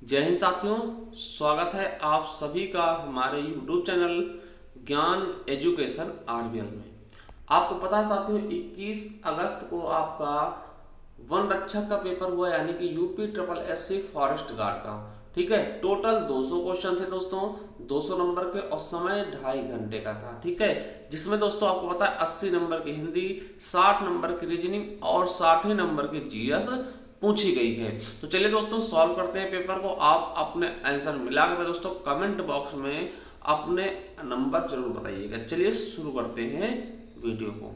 जय हिंद साथियों, स्वागत है आप सभी का हमारे YouTube चैनल ज्ञान एजुकेशन आरबीएल में। आपको पता है साथियों, 21 अगस्त को आपका वन रक्षक का पेपर हुआ, यानी कि UP triple SC forest guard का। ठीक है, टोटल 200 क्वेश्चन थे दोस्तों, 200 नंबर के, और समय 2.5 घंटे का था। ठीक है, जिसमें दोस्तों आपको पता है 80 नंबर की हिंदी, 60 नंबर की रीजनिंग और 60 नंबर की जीएस पूछी गई है। तो चलिए दोस्तों सॉल्व करते हैं पेपर को। आप अपने आंसर मिला कर दोस्तों कमेंट बॉक्स में अपने नंबर जरूर बताइएगा। चलिए शुरू करते हैं वीडियो को।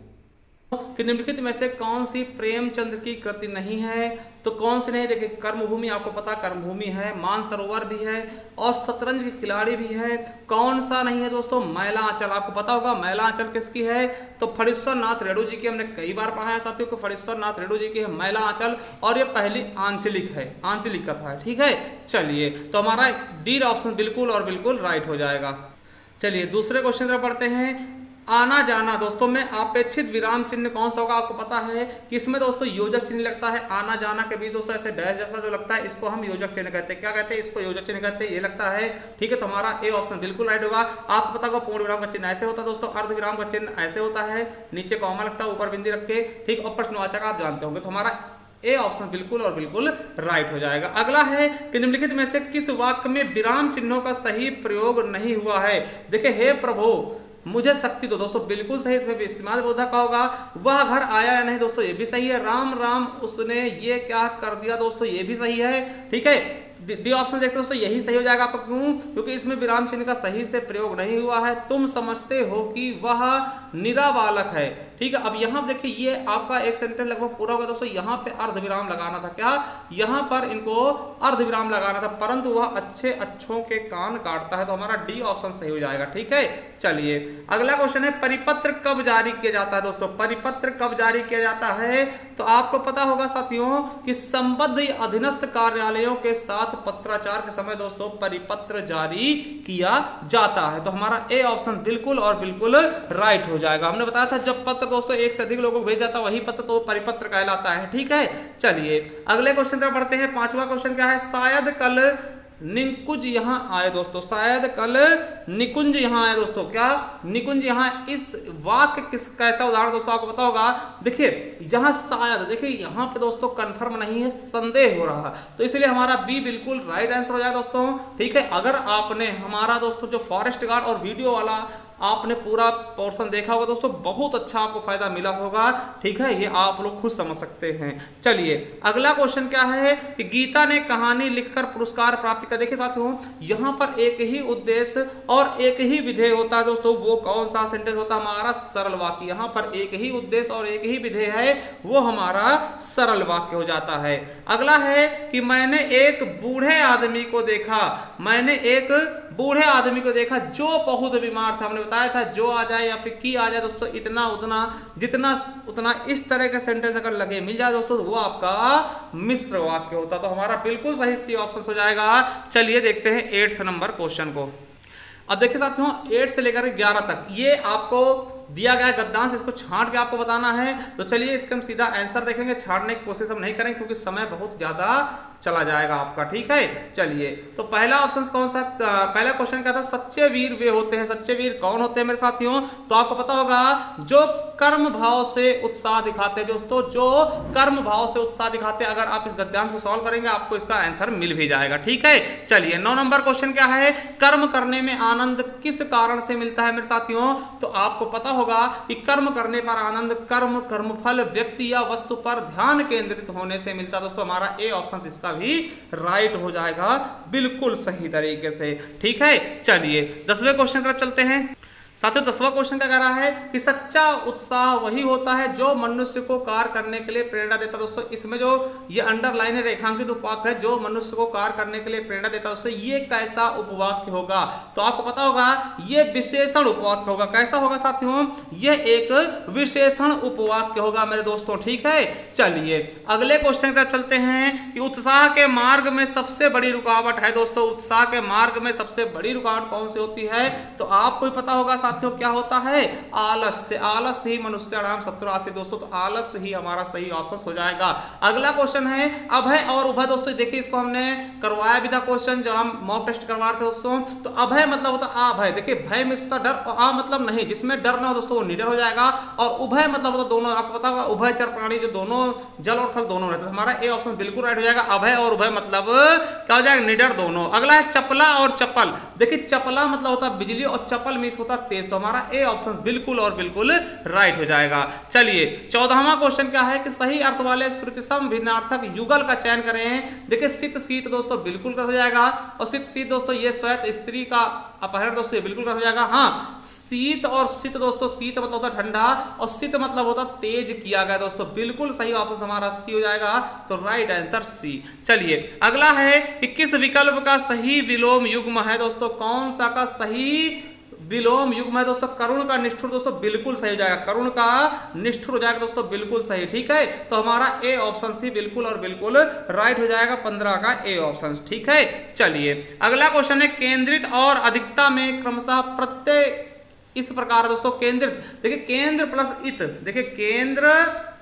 कि निम्नलिखित में से कौन सी प्रेमचंद की कृति नहीं है? तो कौन सी नहीं? देखिए, कर्मभूमि आपको पता, कर्मभूमि है, मानसरोवर भी है और शतरंज के खिलाड़ी भी है। कौन सा नहीं है दोस्तों? मैला आंचल। आपको पता होगा मैला आंचल किसकी है? तो फणीश्वर नाथ रेणु जी की। हमने कई बार पढ़ा है साथियों को, फणीश्वर नाथ रेणु जी की है मैला आंचल, और ये पहली आंचलिक है, आंचलिक कथा है। ठीक है, चलिए तो हमारा डी ऑप्शन बिल्कुल और बिल्कुल राइट हो जाएगा। चलिए दूसरे क्वेश्चन पर पढ़ते हैं। आना जाना दोस्तों में अपेक्षित विराम चिन्ह कौन सा होगा? आपको पता है कि इसमें दोस्तों योजक चिन्ह लगता है। आना जाना के बीच दोस्तों ऐसे डैश जैसा जो लगता है, इसको हम योजक चिन्ह कहते हैं। क्या कहते हैं? इसको योजक चिन्ह कहते हैं। ये लगता है। ठीक है, तो हमारा ए ऑप्शन बिल्कुल राइट होगा। आपको पता होगा पूर्ण विराम का चिन्ह ऐसे होता है दोस्तों, अर्ध विराम का चिन्ह ऐसे होता है, नीचे कॉमा लगता है, ऊपर बिंदी रख के। ठीक, और प्रश्नवाचक आप जानते होंगे। तो हमारा ए ऑप्शन बिल्कुल और बिल्कुल राइट हो जाएगा। अगला है कि निम्नलिखित में से किस वाक्य में विराम चिन्हों का सही प्रयोग नहीं हुआ है? देखिए, हे प्रभु मुझे शक्ति दो, दोस्तों बिल्कुल सही। इसमें इस्तेमाल बोधक का होगा। वह घर आया या नहीं, दोस्तों ये भी सही है। राम राम उसने ये क्या कर दिया, दोस्तों ये भी सही है। ठीक है, डी ऑप्शन देखते हैं दोस्तों, यही सही हो जाएगा आपका। क्यों? क्योंकि इसमें विराम चिन्ह का सही से प्रयोग नहीं हुआ है। तुम समझते हो कि वह निरा बालक है। ठीक है, अब यहां देखिए, ये आपका एक सेंटेंस लगभग पूरा होगा दोस्तों। यहां पे अर्ध विराम लगाना था। क्या? यहां पर इनको अर्ध विराम लगाना था, परंतु वह अच्छों के कान काटता है। तो हमारा डी ऑप्शन सही हो जाएगा। ठीक है, चलिए अगला क्वेश्चन है, परिपत्र कब जारी किया जाता है? दोस्तों परिपत्र कब जारी किया जाता है? तो आपको पता होगा साथियों कि संबद्ध अधीनस्थ कार्यालयों के साथ पत्राचार के समय दोस्तों परिपत्र जारी किया जाता है। तो हमारा ए ऑप्शन बिल्कुल और बिल्कुल राइट हो जाएगा। हमने बताया था जब पत्र दोस्तों एक से अधिक लोगों को भेज जाता है वही पत्र तो परिपत्र कहलाता है। ठीक है, चलिए अगले क्वेश्चन पर पढ़ते हैं। पांचवा क्वेश्चन क्या है? शायद कल निकुंज यहाँ आए दोस्तों, शायद कल निकुंज यहाँ आए दोस्तों। क्या? निकुंज यहाँ, इस वाक्य किस कैसा उदाहरण दोस्तों आपको पता होगा? देखिए जहां शायद, देखिए यहाँ पे दोस्तों कंफर्म नहीं है, संदेह हो रहा है, तो इसलिए हमारा बी बिल्कुल राइट आंसर हो जाएगा दोस्तों। ठीक है, अगर आपने हमारा दोस्तों जो फॉरेस्ट गार्ड और वीडियो वाला आपने पूरा पोर्शन देखा होगा दोस्तों, बहुत अच्छा आपको फायदा मिला होगा। ठीक है, ये आप लोग खुद समझ सकते हैं। चलिए अगला क्वेश्चन क्या है कि गीता ने कहानी लिखकर पुरस्कार प्राप्त किया। देखिए साथियों, यहां पर एक ही उद्देश्य और एक ही विधेय होता है दोस्तों। वो कौन सा सेंटेंस होता है? हमारा सरल वाक्य। यहां पर एक ही उद्देश्य और एक ही विधेय है, वो हमारा सरल वाक्य हो जाता है। अगला है कि मैंने एक बूढ़े आदमी को देखा, मैंने एक बूढ़े आदमी को देखा जो बहुत बीमार था। हमने बताया था जो आ जाए या फिर की आ जाए दोस्तों, इतना उतना जितना उतना, इस तरह के सेंटेंस अगर लगे मिल जाए दोस्तों, वो आपका मिश्र वाक्य होता। तो हमारा बिल्कुल सही सी ऑप्शन हो जाएगा। चलिए देखते हैं 8th नंबर क्वेश्चन को। अब देखिए साथियों, 8 से लेकर 11 तक ये आपको दिया गया गद्यांश, इसको छांट के आपको बताना है। तो चलिए इसका हम सीधा आंसर देखेंगे, छांटने की कोशिश हम नहीं करेंगे क्योंकि समय बहुत ज्यादा चला जाएगा आपका। ठीक है, चलिए तो पहला ऑप्शन कौन सा? पहला क्वेश्चन क्या था? सच्चे वीर वे होते हैं। सच्चे वीर कौन होते हैं मेरे साथियों? तो आपको पता होगा जो कर्म भाव से उत्साह दिखाते हैं दोस्तों, जो कर्म भाव से उत्साह दिखाते हैं। अगर आप इस गद्यांश को सॉल्व करेंगे आपको इसका आंसर मिल भी जाएगा। ठीक है, चलिए 9 नंबर क्वेश्चन क्या है? कर्म करने में आनंद किस कारण से मिलता है मेरे साथियों? तो आपको पता होगा कि कर्म करने पर आनंद कर्मफल व्यक्ति या वस्तु पर ध्यान केंद्रित होने से मिलता है दोस्तों। हमारा ए ऑप्शन इसका भी राइट हो जाएगा बिल्कुल सही तरीके से। ठीक है, चलिए 10वें क्वेश्चन की तरफ चलते हैं। साथियों 10वां क्वेश्चन क्या कह रहा है कि सच्चा उत्साह वही होता है जो मनुष्य को कार्य करने के लिए प्रेरणा देता है दोस्तों। इसमें जो ये अंडरलाइन है, रेखांकित उपवाक्य है, जो मनुष्य को कार्य करने के लिए प्रेरणा देता है दोस्तों, ये कैसा उपवाक्य होगा? तो आपको पता होगा ये विशेषण उपवाक्य होगा। कैसा होगा साथियों? ये एक विशेषण उपवाक्य होगा मेरे दोस्तों। ठीक है, चलिए अगले क्वेश्चन की तरफ चलते हैं कि उत्साह के मार्ग में सबसे बड़ी रुकावट है दोस्तों। उत्साह के मार्ग में सबसे बड़ी रुकावट कौन सी होती है? तो आपको पता होगा साथियों क्या होता है, आलस्य। आलस्य ही मनुष्याणाम शत्रुरासी दोस्तों, तो आलस्य ही हमारा सही ऑप्शन हो जाएगा। अगला क्वेश्चन है अभय और उभय दोस्तों, देखिए इसको हमने करवाया भी था क्वेश्चन जब हम मॉक टेस्ट करवा रहे थे दोस्तों। तो अभय मतलब होता है अभय, देखिए भय में होता डर और आ मतलब नहीं, जिसमें डर ना हो दोस्तों वो निडर हो जाएगा। और उभय मतलब होता दोनों, आपको पता होगा उभयचर प्राणी जो दोनों जल और थल दोनों रहते हैं। हमारा ए ऑप्शन बिल्कुल राइट हो जाएगा, अभय और उभय मतलब क्या हो जाएगा, निडर दोनों। अगला है चपला और चपल, देखिए चपला मतलब होता है बिजली और चपल मीन्स होता है तेज, तो हमारा ए ऑप्शन बिल्कुल और बिल्कुल राइट हो जाएगा। चलिए 14वां क्वेश्चन क्या है कि सही अर्थ वाले श्रुतिसम भिन्नार्थक युगल का चयन करें। देखिए सित शीत दोस्तों बिल्कुल हो जाएगा, और सित शीत दोस्तों ये श्वेत स्त्री का अपहरण दोस्तों ये बिल्कुल हो जाएगा। हाँ शीत और शीत दोस्तों, शीत मतलब होता है ठंडा और शीत मतलब होता है तेज किया गया दोस्तों, बिल्कुल सही ऑप्शन हमारा सी हो जाएगा, तो राइट आंसर सी। चलिए अगला है कि किस विकल्प का सही विलोम युग्म है दोस्तों, कौन सा का सही विलोम युग्म है दोस्तों, करुण का निष्ठुर दोस्तों बिल्कुल सही हो जाएगा, करुण का निष्ठुर हो जाएगा दोस्तों बिल्कुल सही, ठीक है। तो हमारा ए ऑप्शन सी बिल्कुल और बिल्कुल राइट हो जाएगा, 15 का ए ऑप्शन, ठीक है। चलिए अगला क्वेश्चन है केंद्रित और अधिकता में क्रमशः प्रत्यय इस प्रकार है दोस्तों, केंद्रित देखिए केंद्र प्लस इत, देखिए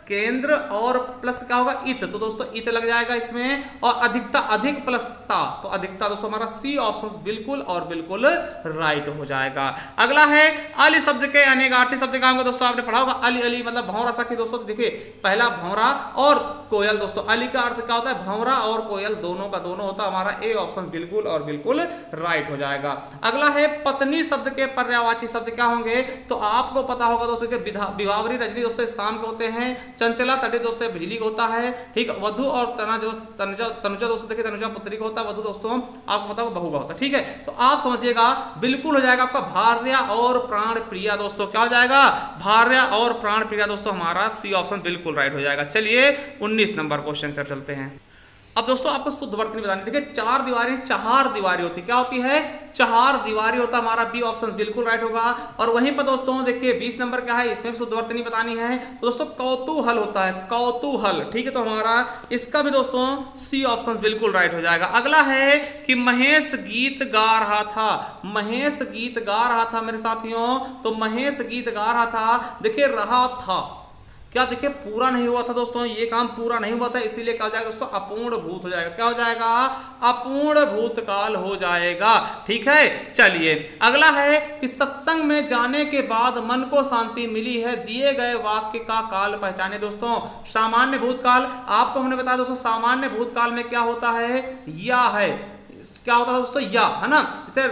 केंद्र और प्लस क्या होगा इत, तो दोस्तों इत लग जाएगा इसमें, और अधिकता अधिक प्लस ता, तो अधिकता दोस्तों हमारा सी ऑप्शन बिल्कुल और बिल्कुल राइट हो जाएगा। अगला है अली शब्द के अनेकार्थी शब्द का होंगे दोस्तों, आपने पढ़ा होगा अली अली मतलब भौरा सखी दोस्तों, देखिए पहला भौरा और कोयल दोस्तों, अली का अर्थ क्या होता है भौरा और कोयल दोनों का दोनों होता है, हमारा ए ऑप्शन बिल्कुल और बिल्कुल राइट हो जाएगा। अगला है पत्नी शब्द के पर्यायवाची शब्द क्या होंगे, तो आपको पता होगा दोस्तों कि विभावरी रजनी दोस्तों शाम के होते हैं, चंचला तटे दोस्तों बिजली का होता है, ठीक। वधु और तनुजा दोस्तों देखिए तनुजा पुत्री का होता है, वधु दोस्तों आपको पता होगा बहू का होता है, ठीक है। तो आप समझिएगा बिल्कुल हो जाएगा आपका भार्या और प्राण प्रिया दोस्तों, क्या हो जाएगा भार्या और प्राण प्रिया दोस्तों, हमारा सी ऑप्शन बिल्कुल राइट हो जाएगा। चलिए 19 नंबर क्वेश्चन पर चलते हैं। अब दोस्तों आपको शुद्ध वर्तनी बतानी, देखिए चार दीवारी होती, क्या होती है चार दीवारी होता, हमारा बी ऑप्शन बिल्कुल राइट होगा। और वहीं पर दोस्तों देखिए 20 नंबर क्या है, इसमें शुद्ध वर्तनी बतानी है, तो दोस्तों कौतूहल होता है, कौतूहल, ठीक है। तो हमारा इसका भी दोस्तों सी ऑप्शन बिल्कुल राइट हो जाएगा। अगला है कि महेश गीत गा रहा था, महेश गीत गा रहा था मेरे साथियों, तो महेश गीत गा रहा था, देखिए रहा था क्या, देखिए पूरा नहीं हुआ था दोस्तों, ये काम पूरा नहीं हुआ था, इसीलिए क्या हो जाएगा दोस्तों अपूर्ण भूत हो जाएगा, क्या हो जाएगा अपूर्ण भूतकाल हो जाएगा, ठीक है। चलिए अगला है कि सत्संग में जाने के बाद मन को शांति मिली है, दिए गए वाक्य का काल पहचाने दोस्तों। सामान्य भूतकाल आपको हमने बताया दोस्तों, सामान्य भूतकाल में क्या होता है या है, क्या होता था दोस्तों या, है ना, जैसे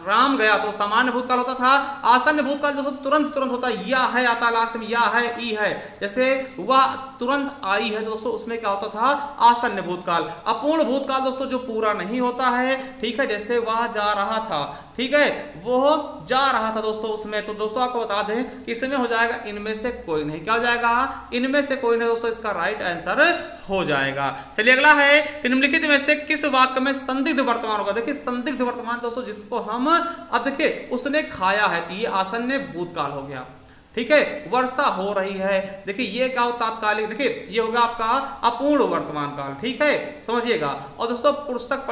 राम गया तो सामान्य भूतकाल होता था, आसन्न भूतकाल दोस्तों तुरंत होता है, या है आता लास्ट में, या है ई है, जैसे वह तुरंत आई है दोस्तों उसमें क्या होता था आसन्न भूतकाल। अपूर्ण भूतकाल दोस्तों जो पूरा नहीं होता है, ठीक है, जैसे वह जा रहा था, ठीक है, वो जा रहा था दोस्तों उसमें, तो दोस्तों आपको बता दें कि इसमें हो जाएगा इनमें से कोई नहीं, क्या हो जाएगा इनमें से कोई नहीं दोस्तों, इसका राइट आंसर हो जाएगा। चलिए अगला है कि निम्नलिखित में से किस वाक्य में संदिग्ध वर्तमान होगा, देखिए संदिग्ध वर्तमान दोस्तों जिसको हम देखिए उसने खाया है, कि ये आसन्न भूतकाल हो गया, ठीक है, वर्षा हो रही है, देखिए ये क्या हो तात्कालिक, देखिए ये होगा आपका अपूर्ण वर्तमान काल, ठीक है, समझिएगा। और दोस्तों पुस्तक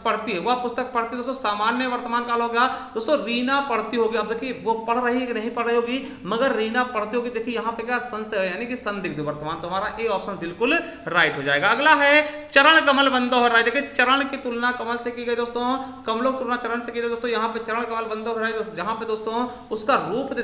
पढ़ती है, वह पुस्तक पढ़ती है दोस्तों सामान्य वर्तमान काल हो गया दोस्तों, रीना पढ़ती होगी, अब देखिए वो पढ़ रही है कि नहीं पढ़ रही होगी, मगर रीना पढ़ती होगी, देखिए यहाँ पे क्या संशय है, यानी कि संदिग्ध वर्तमान, तो हमारा ए ऑप्शन बिल्कुल राइट हो जाएगा। अगला है चरण कमल बंद हो रहा है, देखिए चरण की तुलना कमल से की गई दोस्तों, कमलों की तुलना चरण से की गई दोस्तों, यहाँ पे चरण कमल बंद हो रहा है, जहाँ पे दोस्तों उसका रूप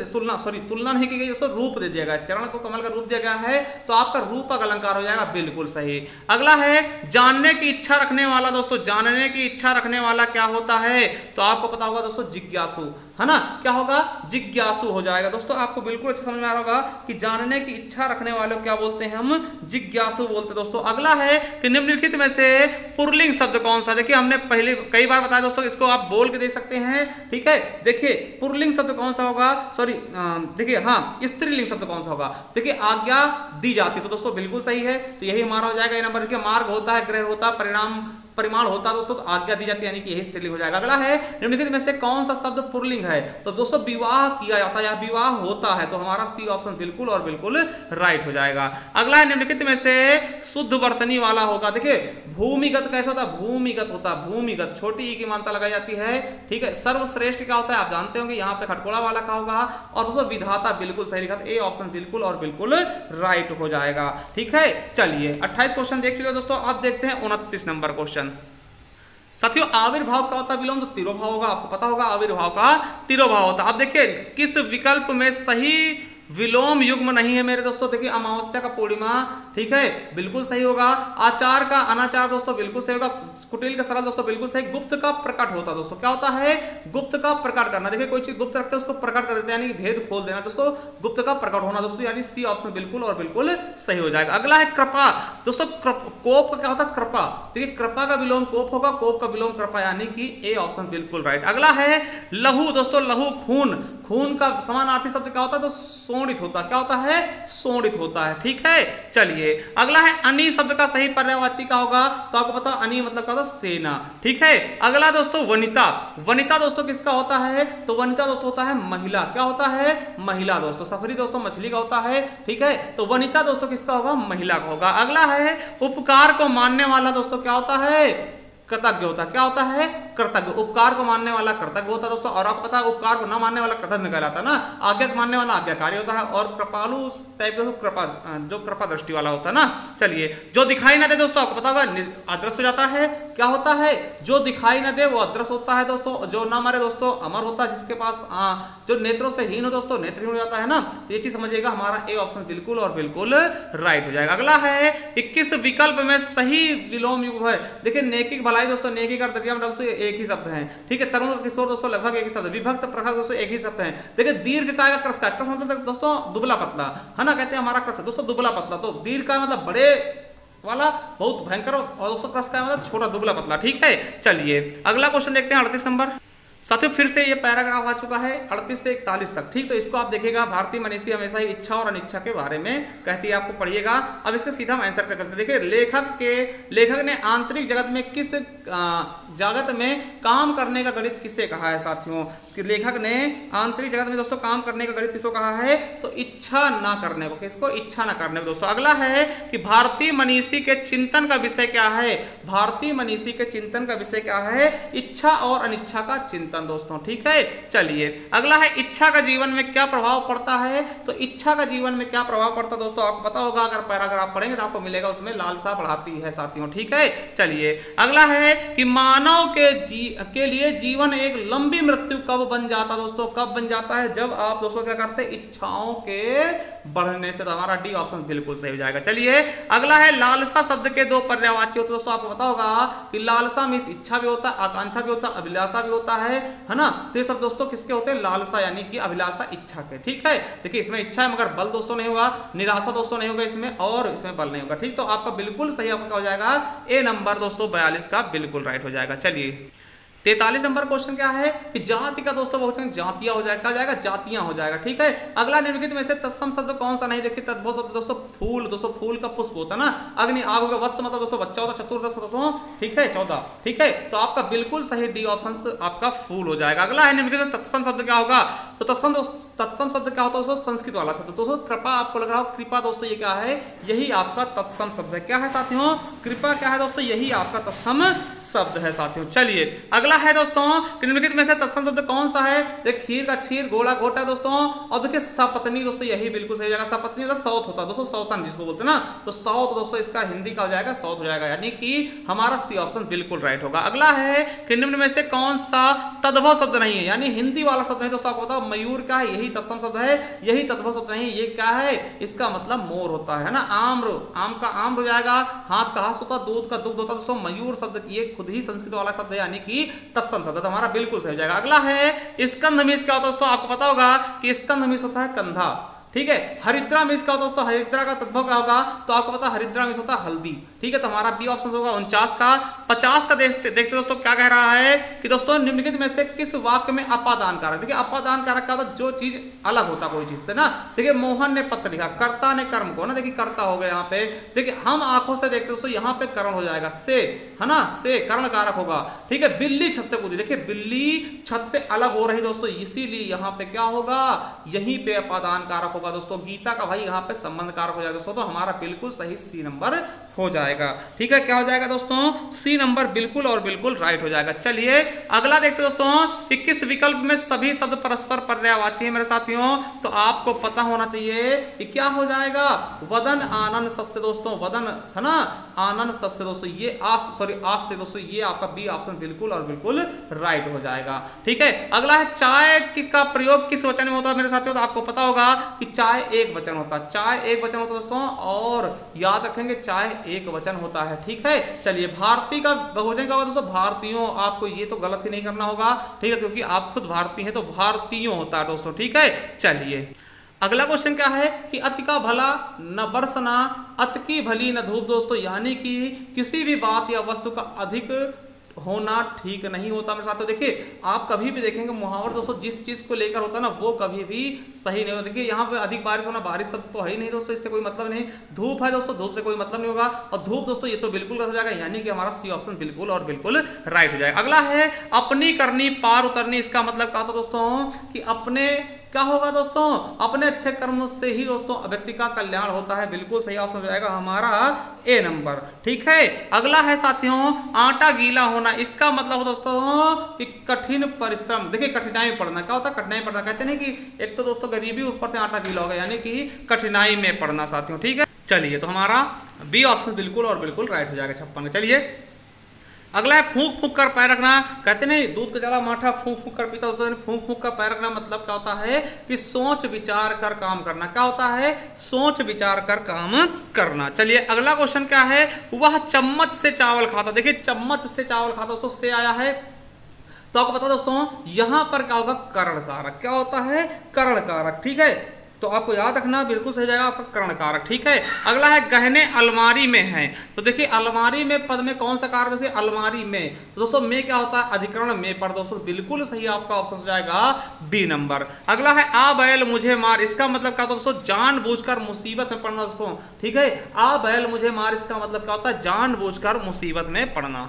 तुलना नहीं की गई दोस्तों, रूप दे दिया गया, चरण को कमल का रूप दिया गया है, तो आपका रूपक अलंकार हो जाएगा बिल्कुल सही। अगला है जानने की इच्छा रखने वाला दोस्तों, जानने की इच्छा रखने वाला क्या होता है, तो आपको पता होगा दोस्तों जिज्ञासु, है ना, क्या होगा जिज्ञासु हो जाएगा दोस्तों, आपको बिल्कुल अच्छे समझ में आ रहा होगा कि जानने की इच्छा रखने वाले क्या बोलते हैं हम जिज्ञासु बोलते दोस्तों। अगला है कि निम्नलिखित में से पुल्लिंग शब्द कौन सा, देखिए हमने पहले कई बार बताया दोस्तों, इसको आप बोल के देख सकते हैं, ठीक है। देखिए पुल्लिंग शब्द कौन सा होगा, सॉरी देखिए हाँ, स्त्रीलिंग शब्द कौन सा होगा? देखिए आज्ञा दी जाती, तो दोस्तों बिल्कुल सही है, तो यही हमारा हो जाएगा। ये नंबर देखिए, मार्ग होता है, ग्रह होता है, परिणाम परिमाण होता है दोस्तों, तो आज्ञा दी जाती है, यानी कि यही स्त्रीलिंग हो जाएगा। अगला है निम्नलिखित में से कौन सा शब्द पुल्लिंग है? तो दोस्तों विवाह किया जाता है या विवाह होता है, तो हमारा सी ऑप्शन बिल्कुल और बिल्कुल राइट हो जाएगा। अगला है निम्नलिखित में से शुद्ध वर्तनी वाला होगा। देखिए भूमिगत कैसा होता है? भूमिगत होता है, भूमिगत, छोटी ई की मात्रा लगाई जाती है, ठीक है। सर्वश्रेष्ठ क्या होता है? आप जानते होंगे, यहाँ पे खटकोड़ा वाला का होगा। और दोस्तों विधाता बिल्कुल सही लिखा, ए ऑप्शन बिल्कुल और बिल्कुल राइट हो जाएगा, ठीक है। चलिए 28 क्वेश्चन देख चुके दोस्तों, अब देखते हैं 29 नंबर क्वेश्चन। साथियों आविर्भाव का होता है विलोम, तो तिरोभाव होगा, आपको पता होगा आविर्भाव का तिरोभाव होता है। अब देखिए किस विकल्प में सही विलोम युग्म नहीं है मेरे दोस्तों? देखिए अमावस्या का पूर्णिमा, ठीक है, बिल्कुल सही होगा। आचार का अनाचार दोस्तों बिल्कुल सही होगा। कुटिल का सरल दोस्तों बिल्कुल सही। गुप्त का प्रकट होता है दोस्तों, क्या होता है? गुप्त का प्रकट करना। देखिए कोई चीज गुप्त रखते हैं उसको प्रकट कर देते हैं, यानी भेद खोल देना दोस्तों, गुप्त का प्रकट होना दोस्तों, यानी सी ऑप्शन बिल्कुल और बिल्कुल सही हो जाएगा। अगला है कृपा दोस्तों, कोप का क्या होता है? कृपा। देखिए कृपा का विलोम कोप होगा, कोप का विलोम कृपा, यानी कि ए ऑप्शन बिल्कुल राइट। अगला है लहू दोस्तों, लहू खून, खून का समानार्थी शब्द क्या होता है? तो शोणित होता है, क्या होता है? शोणित होता है, ठीक है। चलिए अगला है अनी शब्द का सही पर्यायवाची का होगा, तो आपको पता अनी मतलब क्या होता है? सेना, ठीक है। अगला दोस्तों वनिता, वनिता दोस्तों किसका होता है? तो वनिता दोस्तों होता है महिला, क्या होता है? महिला दोस्तों। सफरी दोस्तों मछली का होता है, ठीक है, तो वनिता दोस्तों किसका होगा? महिला का होगा। अगला है उपकार को मानने वाला दोस्तों क्या होता है? कृतज्ञ होता है, क्या होता है? कृतज्ञ। उपकार को मानने वाला कृतज्ञ होता है दोस्तों, और आपको पता है उपकार को न मानने वाला कृतज्ञ कहलाता है ना। आज्ञा को मानने वाला आज्ञाकारी होता है, और कृपालु टाइप का कृपा, जो कृपा दृष्टि वाला होता है ना। चलिए जो दिखाई ना दे दोस्तों, आपको पता होगा अदृश्य हो जाता है, क्या होता है? जो दिखाई ना दे वो अदृश्य होता है दोस्तों। जो ना मरे दोस्तों अमर होता है, जिसके पास जो नेत्रों से हीन हो दोस्तों नेत्रहीन हो जाता है ना। तो ये चीज समझिएगा, हमारा ए ऑप्शन बिल्कुल और बिल्कुल राइट हो जाएगा। अगला है 21 विकल्प में सही विलोम युग्म है। देखिए नेकी की भलाई दोस्तों, नेकी का दोस्तों एक ही शब्द है, ठीक है। तरुण किशोर दोस्तों लगभग एक ही शब्द, विभक्त प्रखर दोस्तों एक ही शब्द है। देखिए दीर्घ काय का क्रस का, क्रस मतलब दोस्तों दुबला पतला है ना, कहते हैं हमारा क्रस दोस्तों दुबला पतला। तो दीर्घ का मतलब बड़े वाला, बहुत भयंकर, और दोस्तों क्रस का मतलब छोटा दुबला पतला, ठीक है। चलिए अगला क्वेश्चन देखते हैं 38 नंबर। साथियों फिर से ये पैराग्राफ आ चुका है 38 से 41 तक, ठीक। तो इसको आप देखिएगा, भारतीय मनीषी हमेशा ही इच्छा और अनिच्छा के बारे में कहती है, आपको पढ़िएगा। अब इसका सीधा हम आंसर करते हैं। देखिए लेखक ने आंतरिक जगत में किस जगत में काम करने का गणित किसे कहा है साथियों? कि लेखक ने आंतरिक जगत में दोस्तों काम करने का गणित किसको कहा है? तो इच्छा ना करने को, किसको? इच्छा ना करने को दोस्तों। अगला है कि भारतीय मनीषी के चिंतन का विषय क्या है? भारतीय मनीषी के चिंतन का विषय क्या है? इच्छा और अनिच्छा का चिंतन दोस्तों, ठीक है। चलिए अगला है इच्छा का जीवन में क्या प्रभाव पड़ता है? तो इच्छा का जीवन में क्या प्रभाव पड़ता है दोस्तों, आपको पता होगा, अगर पैराग्राफ पढ़ेंगे तो आपको मिलेगा, उसमें लालसा बढ़ाती है साथियों, ठीक है। चलिए अगला है कि मानव के लिए जीवन एक लंबी मृत्यु कब बन जाता दोस्तों? कब बन जाता है? जब आप दोस्तों क्या करते हैं? इच्छाओं के बढ़ने से। तो हमारा डी ऑप्शन बिल्कुल सही हो जाएगा। चलिए अगला है लालसा शब्द के दो पर्यायवाची होते हैं दोस्तों, आपको पता होगा कि लालसा में इच्छा भी होता है, आकांक्षा भी होता है, अभिलाषा भी होता है ना। तो ये सब दोस्तों किसके होते हैं? लालसा यानी कि अभिलाषा इच्छा के, ठीक है। देखिए इसमें इच्छा है मगर बल दोस्तों नहीं होगा, निराशा दोस्तों नहीं होगा इसमें, और इसमें बल नहीं होगा, ठीक। तो आपका बिल्कुल सही आपका हो जाएगा ए नंबर दोस्तों 42 का बिल्कुल राइट हो जाएगा। चलिए 43 नंबर क्वेश्चन क्या है कि जाति का दोस्तों बहुवचन जातियां हो जाएगा, क्या हो जाएगा? जातियां हो जाएगा, ठीक है। अगला निम्नलिखित में से तत्सम शब्द कौन सा नहीं? देखिए तद्भव शब्द दोस्तों फूल, दोस्तों फूल का पुष्प होता है ना। अग्नि आग होगा, वत्स मतलब दोस्तों बच्चा होता, चतुर्दश दोस्तों, ठीक है 14, ठीक है। तो आपका बिल्कुल सही डी ऑप्शन आपका फूल हो जाएगा। अगला है निम्नलिखित में तत्सम शब्द क्या होगा? तो तत्सम शब्द क्या होता है दोस्तों? संस्कृत वाला शब्द दोस्तों। कृपा आपको लग रहा हो, कृपा दोस्तों ये क्या है? यही आपका तत्सम शब्द है। क्या है साथियों? कृपा क्या है दोस्तों? यही आपका तत्सम शब्द है साथियों। चलिए अगला है दोस्तों निम्नलिखित में से तत्सम शब्द कौन सा है? देखिए खीर का क्षीर, घोड़ा घोटा दोस्तों, और देखिए सपत्नी दोस्तों, यही बिल्कुल सही हो जाएगा। सपत्नी मतलब सौत होता है दोस्तों, सौतन जिसको बोलते हैं ना, तो सौत दोस्तों इसका हिंदी का हो जाएगा सौत हो जाएगा, यानी कि हमारा सी ऑप्शन बिल्कुल राइट होगा। अगला है कि निम्न में से कौन सा तद्भव शब्द नहीं है, यानी हिंदी वाला शब्द है दोस्तों। आपको बताओ मयूर क्या है? यही तत्सम शब्द है, यही तद्भव शब्द नहीं है। ये क्या है? इसका मतलब मोर होता है ना। आम्र, आम का आम्र हो जाएगा, हाथ का हाथ होता, दूध का दुग्ध होता दोस्तों। मयूर शब्द ये खुद ही संस्कृत वाला शब्द है, यानी कि तत्सम शब्द, तो हमारा बिल्कुल सही हो जाएगा। अगला है स्कंधमीश क्या होता है दोस्तों? आपको पता होगा कि स्कंधमीश होता है कंधा, ठीक है। हरिद्रा मीन्स क्या होता है दोस्तों, हरिद्रा का तद्भव क्या होगा, तो आपको पता है हरिद्रा मीन्स होता है हल्दी, ठीक है। तो हमारा बी ऑप्शन होगा 49 का। 50 का देखते दोस्तों क्या कह रहा है कि दोस्तों निम्नलिखित में से किस वाक्य में अपादान कारक, देखिए अपादान कारक क्या होता है, जो चीज अलग होता कोई चीज से ना। देखिए मोहन ने पत्र लिखा, कर्ता ने कर्म को ना, देखिए कर्ता हो गया यहाँ पे। देखिए हम आंखों से देखते दोस्तों, यहाँ पे कर्ण हो जाएगा, से है ना, से कर्ण कारक होगा, ठीक है। बिल्ली छत से कूदी, देखिए बिल्ली छत से अलग हो रही दोस्तों, इसीलिए यहाँ पे क्या होगा, यहीं पे अपादान कारक होगा दोस्तों। गीता का भाई यहाँ पे संबंध कारक हो जाएगा दोस्तों, तो हमारा बिल्कुल सही सी नंबर हो जाएगा, ठीक है। क्या हो जाएगा दोस्तों, सी नंबर बिल्कुल और बिल्कुल राइट हो जाएगा। चलिए अगला देखते दोस्तों कि किस विकल्प में सभी शब्द परस्पर पर्यायवाची है मेरे साथियों। तो आपको पता होना चाहिए कि क्या हो जाएगा, वदन आनंद सस्य दोस्तों, वदन है ना, आनंद सस्य दोस्तों, ये आस से दोस्तों, ये आपका बी ऑप्शन बिल्कुल और बिल्कुल राइट हो जाएगा, ठीक है। अगला है चाय का प्रयोग किस वचन में होता है मेरे साथियों। तो आपको पता होगा कि चाय एक वचन होता है, चाय एक वचन होता है दोस्तों, और याद रखेंगे चाय एक वचन होता है, ठीक है। चलिए भारतीय का बहुवचन क्या होगा दोस्तों, भारतीयों, आपको ये तो गलत ही नहीं करना होगा, ठीक है, क्योंकि आप खुद भारतीय हैं तो भारतीयों होता है दोस्तों, ठीक है। चलिए अगला क्वेश्चन क्या है कि अति का भला न बरसना, अति की भली न धूप दोस्तों, यानी कि किसी भी बात या वस्तु का अधिक होना ठीक नहीं होता मेरे साथ। तो देखिए आप कभी भी देखेंगे मुहावरा दोस्तों, जिस चीज को लेकर होता है ना वो कभी भी सही नहीं होता। देखिए यहाँ पे अधिक बारिश होना, बारिश सब तो है ही नहीं दोस्तों, इससे कोई मतलब नहीं। धूप है दोस्तों, धूप से कोई मतलब नहीं होगा, और धूप दोस्तों ये तो बिल्कुल गलत हो जाएगा, यानी कि हमारा सी ऑप्शन बिल्कुल और बिल्कुल राइट हो जाएगा। अगला है अपनी करनी पार उतरनी, इसका मतलब क्या होता दोस्तों कि अपने क्या होगा दोस्तों, अपने अच्छे कर्म से ही दोस्तों व्यक्ति का कल्याण होता है, बिल्कुल सही ऑप्शन हो जाएगा हमारा ए नंबर, ठीक है। अगला है साथियों आटा गीला होना, इसका मतलब दोस्तों कि कठिन परिश्रम, देखिए कठिनाई में पड़ना, क्या होता है कठिनाई पड़ना, कहते नहीं कि एक तो दोस्तों गरीबी ऊपर से आटा गीला होगा, यानी कि कठिनाई में पड़ना साथियों, ठीक है। चलिए तो हमारा बी ऑप्शन बिल्कुल और बिल्कुल राइट हो जाएगा 56। चलिए अगला है फूंक फूंक कर पैर रखना, कहते नहीं दूध का ज्यादा माठा फूंक फूंक कर पीता, उसने फूंक फूंक कर पैर रखना, मतलब क्या होता है कि सोच विचार कर काम करना, क्या होता है सोच विचार कर काम करना। चलिए अगला क्वेश्चन क्या है, वह चम्मच से चावल खाता, देखिए चम्मच से चावल खाता दोस्तों, से आया है, तो आपको पता दोस्तों यहां पर क्या होगा, कर्ण कारक, क्या होता है कर्ण कारक, ठीक है। तो आपको याद रखना बिल्कुल सही जाएगा आपका कर्ण कारक, ठीक है। अगला है गहने अलमारी में है, तो देखिए अलमारी में पद में कौन सा कारक, देखिए अलमारी में, तो दोस्तों में क्या होता है अधिकरण में पर दोस्तों, बिल्कुल सही आपका ऑप्शन हो जाएगा बी नंबर। अगला है आ बैल मुझे मार, इसका मतलब क्या होता है दोस्तों जानबूझकर मुसीबत में पड़ना दोस्तों, ठीक है। आ बैल मुझे मार, इसका मतलब क्या होता है जानबूझकर मुसीबत में पड़ना।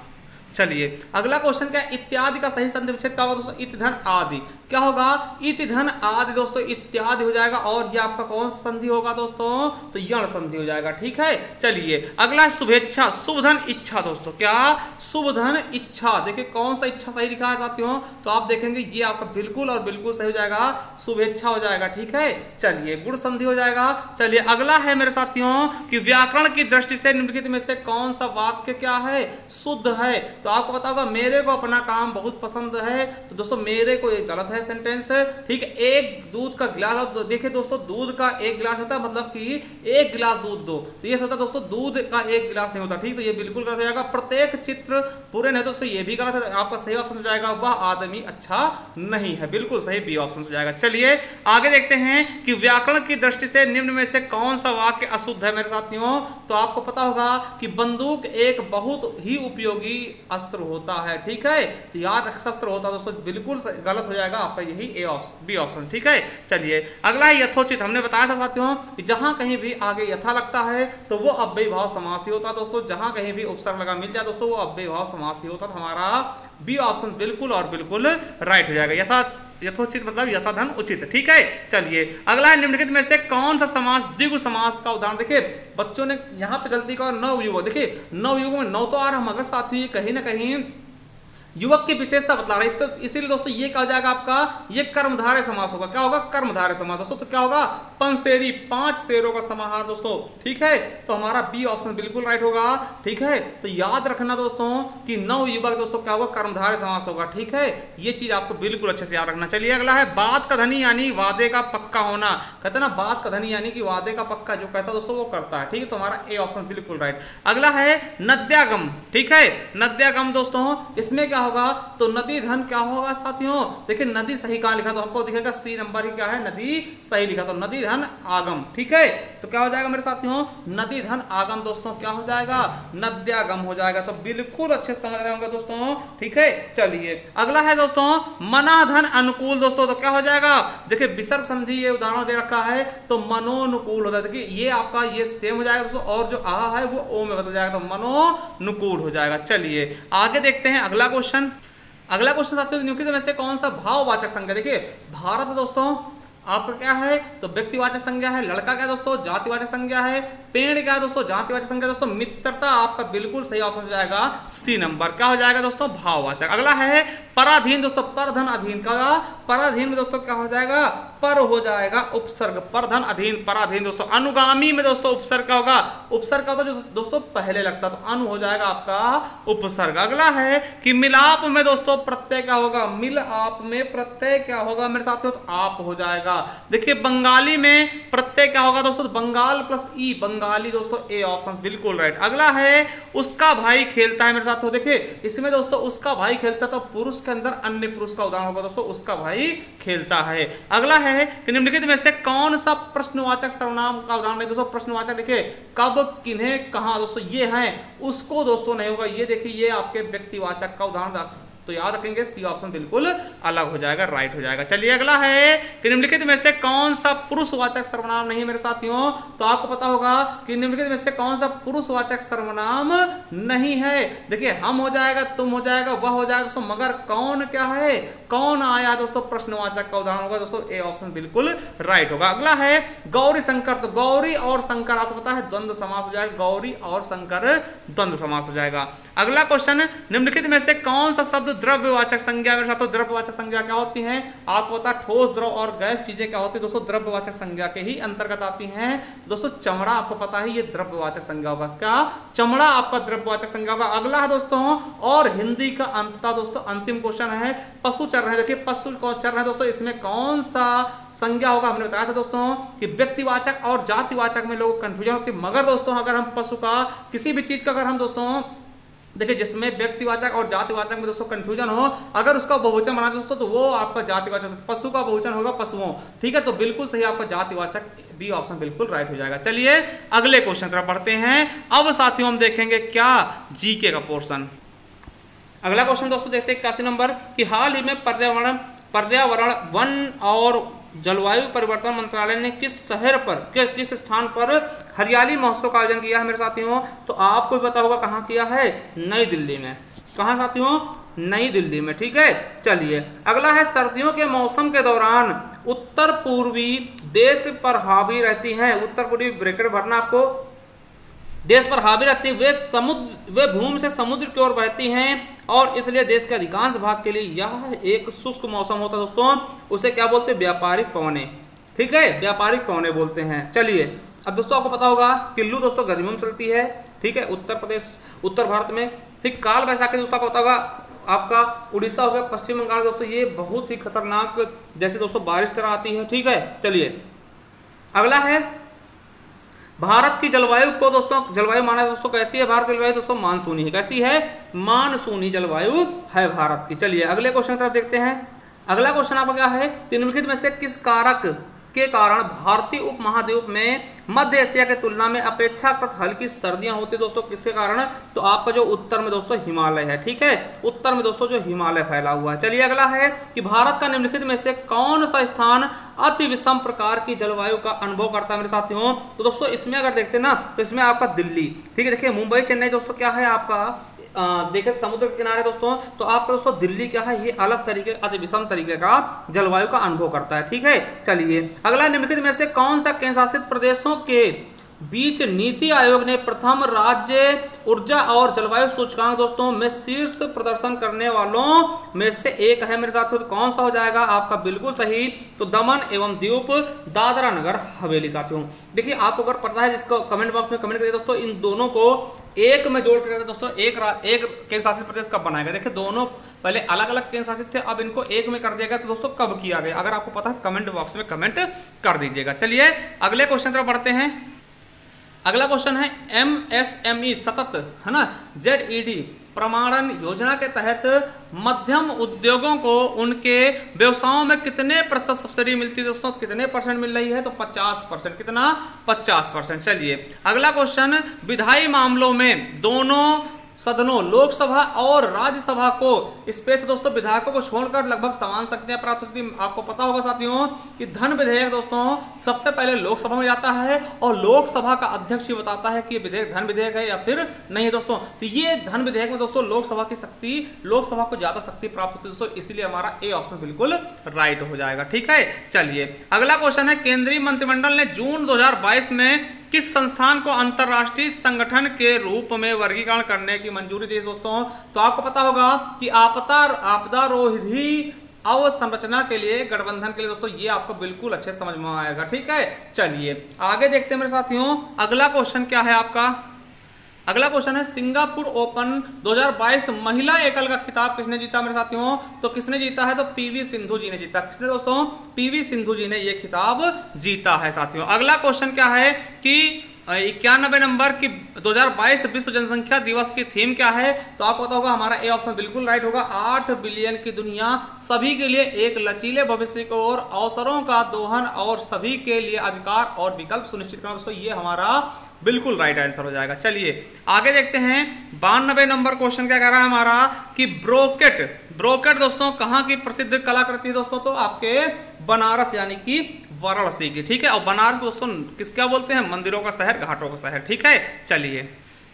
चलिए अगला क्वेश्चन क्या है, इत्यादि का सही संधि विच्छेद क्या होगा दोस्तों, इति धन आदि, क्या होगा इति धन आदि दोस्तों, इत्यादि हो जाएगा, और ये आपका कौन सा संधि होगा दोस्तों, तो यण संधि हो जाएगा, ठीक है। चलिए अगला है शुभेच्छा, शुभ धन इच्छा दोस्तों, क्या शुभ धन इच्छा, देखिए कौन सा इच्छा सही लिखा है साथियों, तो आप देखेंगे ये आपका बिल्कुल और बिल्कुल सही हो जाएगा, शुभेच्छा हो जाएगा, ठीक है। चलिए गुण संधि हो जाएगा। चलिए अगला है मेरे साथियों कि व्याकरण की दृष्टि से निम्नलिखित में से कौन सा वाक्य क्या है शुद्ध है। तो आपको पता होगा मेरे को अपना काम बहुत पसंद है, तो दोस्तों मेरे को एक गलत है सेंटेंस, ठीक है। एक दूध का गिलास, देखिए दोस्तों दूध का एक गिलास होता है, मतलब कि एक गिलास दूध दो, तो ये होता है दोस्तों दूध का एक गिलास नहीं होता, ठीक, तो ये बिल्कुल गलत हो जाएगा। प्रत्येक चित्र पूरे नहीं दोस्तों, ये भी गलत है, आपका सही ऑप्शन हो जाएगा वह आदमी अच्छा नहीं है, बिल्कुल सही बी ऑप्शन हो जाएगा। चलिए आगे देखते हैं कि व्याकरण की दृष्टि से निम्न में से कौन सा वाक्य अशुद्ध है मेरे साथियों। तो आपको पता होगा कि बंदूक एक बहुत ही उपयोगी अस्त्र होता है, ठीक है, तो याद शस्त्र होता है दोस्तों, बिल्कुल गलत हो जाएगा आपका यही ए ऑप्शन बी ऑप्शन, ठीक है। चलिए अगला है यथोचित, हमने बताया था साथियों कि जहां कहीं भी आगे यथा लगता है तो वो अव्ययी भाव समास ही होता है दोस्तों, जहां कहीं भी उपसर्ग लगा मिल जाए दोस्तों वो अव्ययी भाव समास ही होता है, हमारा बी ऑप्शन बिल्कुल और बिल्कुल राइट हो जाएगा। यथोचित मतलब यथाधन उचित, ठीक है। चलिए अगला है निम्नलिखित में से कौन सा समास द्विगु समास का उदाहरण, देखिए बच्चों ने यहाँ पे गलती का नवयुवक, देखिए नवयुवक में नव तो आ रहा मगर साथ ही कहीं ना कहीं युवक की विशेषता बतला रहा है, इसीलिए दोस्तों ये क्या हो जाएगा आपका, ये कर्मधारय समास होगा, क्या होगा कर्मधारय समास दोस्तों, तो क्या होगा पंसेरी, 5 शेरों का समाहार दोस्तों, ठीक है। तो हमारा बी ऑप्शन बिल्कुल राइट होगा, ठीक है। तो याद रखना दोस्तों कि नवयुवक दोस्तों क्या होगा कर्मधारय समास होगा, ठीक है, ये चीज आपको बिल्कुल अच्छे से याद रखना। चलिए अगला है बात का धनी यानी वादे का पक्का होना, कहते ना बात का धनी यानी कि वादे का पक्का जो कहता है दोस्तों वो करता है, ठीक है, तो हमारा ए ऑप्शन बिल्कुल राइट। अगला है नद्यागम, ठीक है, नद्यागम दोस्तों इसमें क्या होगा, तो नदी धन क्या होगा साथियों, देखिए नदी सही कहां लिखा, तो हमको दिखेगा सी नंबर ही क्या है, नदी सही लिखा, तो नदी धन आगम। ठीक है, तो क्या हो जाएगा मेरे साथियों, नदी धन आगम दोस्तों क्या हो जाएगा, नद्यागम हो जाएगा। तो बिल्कुल अच्छे समझ रहे होंगे दोस्तों। ठीक है, चलिए अगला है दोस्तों मना धन अनुकूल दोस्तों, तो क्या हो जाएगा, देखिए विसर्ग संधि ये उदाहरण दे रखा है, तो मनोनुकूल हो जाएगा। देखिए ये आपका ये सेम हो जाएगा दोस्तों, और जो आ है वो ओ में बदल जाएगा, तो मनोनुकूल हो जाएगा। चलिए आगे देखते हैं अगला क्वेश्चन। अगला क्वेश्चन साथियों, निम्नलिखित में से कौन सा भाववाचक संज्ञा, देखिए भारत दोस्तों आपका क्या है, तो व्यक्तिवाचक संज्ञा है, लड़का क्या दोस्तों जातिवाचक संज्ञा है, पेड़ क्या है दोस्तों जातिवाचक संज्ञा दोस्तों, मित्रता आपका बिल्कुल सही ऑप्शन हो जाएगा सी नंबर, क्या हो जाएगा दोस्तों भाववाचक। अगला है पराधीन दोस्तों, परधन अधीन का, पराधीन में दोस्तों क्या हो जाएगा, पर हो जाएगा उपसर्ग, परधन अधीन पराधीन दोस्तों। अनुगामी में दोस्तों उपसर्ग का होगा, उपसर्ग का होगा जो दोस्तों पहले लगता, तो अनु हो जाएगा आपका उपसर्ग। अगला है कि मिलाप में दोस्तों प्रत्यय क्या होगा, मिल आप में प्रत्यय क्या होगा मेरे साथियों, तो आप हो जाएगा। देखिए बंगाली में प्रत्यय क्या होगा दोस्तों, बंगाल प्लस ई, बंगाली दोस्तों ए ऑप्शन बिल्कुल राइट। अगला है उसका भाई खेलता है मेरे साथियों, देखिए इसमें दोस्तों उसका भाई खेलता है, तो पुरुष के अंदर अन्य पुरुष का उदाहरण होगा दोस्तों, उसका भाई खेलता है। अगला है कि निम्नलिखित में से कौन सा प्रश्नवाचक सर्वनाम का उदाहरण है दोस्तों, प्रश्नवाचक देखिए कब किन्हें कहां दोस्तों ये है, उसको दोस्तों नहीं होगा, ये देखिए ये आपके व्यक्तिवाचक का उदाहरण, तो याद रखेंगे सी ऑप्शन बिल्कुल अलग हो जाएगा, राइट हो जाएगा। चलिए अगला है कि निम्नलिखित में से कौन सा पुरुषवाचक सर्वनाम नहीं मेरे साथियों, तो आपको पता होगा कि निम्नलिखित में से कौन सा पुरुषवाचक सर्वनाम नहीं है। देखिए हम हो जाएगा, तुम हो जाएगा, वह हो जाएगा दोस्तों, मगर कौन क्या है, कौन आया दोस्तों प्रश्नवाचक का उदाहरण होगा दोस्तों, ए ऑप्शन बिल्कुल राइट होगा। अगला है गौरी शंकर, तो गौरी और शंकर आपको पता है द्वंद्व समास हो जाएगा, गौरी और शंकर द्वंद्व समास हो जाएगा। अगला क्वेश्चन, निम्नलिखित में से कौन सा शब्द द्रव्यवाचक संज्ञा मेरे साथ, द्रव्यवाचक संज्ञा क्या होती हैं, आपको पता ठोस द्रव और गैस चीजें क्या होती है दोस्तों, द्रव्यवाचक संज्ञा के ही अंतर्गत आती हैं दोस्तों। चमड़ा आपको पता है ये द्रव्यवाचक संज्ञा होगा, क्या चमड़ा आपका द्रव्यवाचक संज्ञा होगा। अगला है दोस्तों और हिंदी का अंततः दोस्तों अंतिम क्वेश्चन है पशु चर रहे, देखिए पशु चर रहे दोस्तों, इसमें कौन सा संज्ञा होगा, हमने बताया था दोस्तों कि व्यक्तिवाचक और जातिवाचक में लोग कंफ्यूजन होती है, मगर दोस्तों अगर हम पशु का किसी भी चीज का अगर हम दोस्तों देखिए जिसमें व्यक्तिवाचक और जातिवाचक में दोस्तों कंफ्यूजन हो, अगर उसका बहुवचन बना दोस्तों तो वो आपका जातिवाचक, पशु का बहुवचन होगा पशुओं, ठीक है, तो बिल्कुल सही आपका जातिवाचक बी ऑप्शन बिल्कुल राइट हो जाएगा। चलिए अगले क्वेश्चन तरफ बढ़ते हैं। अब साथियों हम देखेंगे क्या जीके का पोर्शन। अगला क्वेश्चन दोस्तों देखते हैं 81 नंबर कि हाल ही में पर्यावरण वन और जलवायु परिवर्तन मंत्रालय ने किस शहर पर किस स्थान पर हरियाली महोत्सव का आयोजन किया है मेरे साथियों, तो आपको भी पता होगा कहाँ किया है, नई दिल्ली में। कहाँ साथियों, नई दिल्ली में, ठीक है। चलिए अगला है सर्दियों के मौसम के दौरान उत्तर पूर्वी देश पर हावी रहती हैं, उत्तर पूर्वी ब्रैकेट भरना आपको, देश पर हावी रहती है, वे भूमि से समुद्र की ओर बहती हैं और इसलिए देश के अधिकांश भाग के लिए यह एक शुष्क मौसम होता है दोस्तों, उसे क्या बोलते हैं, व्यापारिक पवने, ठीक है, व्यापारिक पवने बोलते हैं। चलिए अब दोस्तों आपको पता होगा किल्लू दोस्तों गर्मियों में चलती है, ठीक है, उत्तर प्रदेश उत्तर भारत में, ठीक। काल वैसाखी दोस्तों आपको पता होगा आपका उड़ीसा हो गया, पश्चिम बंगाल दोस्तों, ये बहुत ही खतरनाक जैसे दोस्तों बारिश तरह आती है, ठीक है। चलिए अगला है भारत की जलवायु को दोस्तों, जलवायु माना दोस्तों कैसी है, भारत की जलवायु दोस्तों मानसूनी है, कैसी है, मानसूनी जलवायु है भारत की। चलिए अगले क्वेश्चन की तरफ देखते हैं। अगला क्वेश्चन आपका क्या है, निम्नलिखित में से किस कारक के कारण भारतीय उपमहाद्वीप में मध्य एशिया की तुलना में अपेक्षाकृत हल्की सर्दियां होती है दोस्तों, किसके कारण, तो आपका जो उत्तर में दोस्तों हिमालय है, ठीक है, उत्तर में दोस्तों जो हिमालय फैला हुआ है। चलिए अगला है कि भारत का निम्नलिखित में से कौन सा स्थान अति विषम प्रकार की जलवायु का अनुभव करता है मेरे साथियों, तो दोस्तों इसमें अगर देखते हैं ना तो इसमें आपका दिल्ली, ठीक है, देखिए मुंबई चेन्नई दोस्तों क्या है आपका देखें समुद्र के किनारे दोस्तों, तो आपका दोस्तों दिल्ली क्या है, ये अलग तरीके अति विषम तरीके का जलवायु का अनुभव करता है, ठीक है। चलिए अगला निम्नलिखित में से कौन सा केंद्र शासित प्रदेशों के बीच नीति आयोग ने प्रथम राज्य ऊर्जा और जलवायु सूचकांक दोस्तों में शीर्ष प्रदर्शन करने वालों में से एक है मेरे साथियों, तो कौन सा हो जाएगा आपका बिल्कुल सही, तो दमन एवं दीव दादरा नगर हवेली। साथियों देखिए आपको अगर पता है जिसको कमेंट बॉक्स में कमेंट करिए दोस्तों, इन दोनों को एक में जोड़ कर दोस्तों एक केंद्र शासित प्रदेश कब बनाएगा। देखिए दोनों पहले अलग अलग केंद्र शासित थे, अब इनको एक में कर दिया गया, तो दोस्तों कब किया गया, अगर आपको पता है कमेंट बॉक्स में कमेंट कर दीजिएगा। चलिए अगले क्वेश्चन तरफ बढ़ते हैं। अगला क्वेश्चन है MSME सतत, है ना, ZED प्रमाणन योजना के तहत मध्यम उद्योगों को उनके व्यवसायों में कितने प्रतिशत सब्सिडी मिलती है दोस्तों? कितने परसेंट मिल रही है? तो 50%। कितना? 50%। चलिए अगला क्वेश्चन, विधायी मामलों में दोनों सदनों लोकसभा और राज्यसभा को स्पेस दोस्तों विधायकों को छोड़कर लगभग समान शक्तियां प्राप्त होती हैं। आपको पता होगा साथियों कि धन विधेयक दोस्तों सबसे पहले लोकसभा में जाता है और लोकसभा का अध्यक्ष ही बताता है कि ये विधेयक धन विधेयक है या फिर नहीं है दोस्तों। तो ये धन विधेयक में दोस्तों लोकसभा की शक्ति, लोकसभा को ज्यादा शक्ति प्राप्त होती है दोस्तों, इसीलिए हमारा ए ऑप्शन बिल्कुल राइट हो जाएगा। ठीक है, चलिए अगला क्वेश्चन है, केंद्रीय मंत्रिमंडल ने जून 2022 में किस संस्थान को अंतरराष्ट्रीय संगठन के रूप में वर्गीकरण करने की मंजूरी दी दोस्तों? तो आपको पता होगा कि आपदा रोधी अवसंरचना के लिए, गठबंधन के लिए दोस्तों, ये आपको बिल्कुल अच्छे समझ में आएगा। ठीक है, चलिए आगे देखते हैं मेरे साथियों। अगला क्वेश्चन क्या है आपका? अगला क्वेश्चन है, सिंगापुर ओपन 2022 महिला एकल का खिताब किसने जीता मेरे साथियों? तो किसने जीता है? तो पीवी सिंधु जी ने जीता। किसने दोस्तों? पीवी सिंधु जी ने यह खिताब जीता है साथियों। अगला क्वेश्चन क्या है कि 91 नंबर की 2022 विश्व जनसंख्या दिवस की थीम क्या है? तो आपको पता होगा हमारा ए ऑप्शन बिल्कुल राइट होगा। 8 बिलियन की दुनिया, सभी के लिए एक लचीले भविष्य को और अवसरों का दोहन और सभी के लिए अधिकार और विकल्प सुनिश्चित करना दोस्तों, ये हमारा बिल्कुल राइट आंसर हो जाएगा। चलिए आगे देखते हैं। 92 नंबर क्वेश्चन क्या कह रहा है हमारा कि ब्रोकेट दोस्तों कहाँ की प्रसिद्ध कलाकृति है दोस्तों? तो आपके बनारस यानी कि वाराणसी की। ठीक है, और बनारस दोस्तों किस क्या बोलते हैं? मंदिरों का शहर, घाटों का शहर। ठीक है, चलिए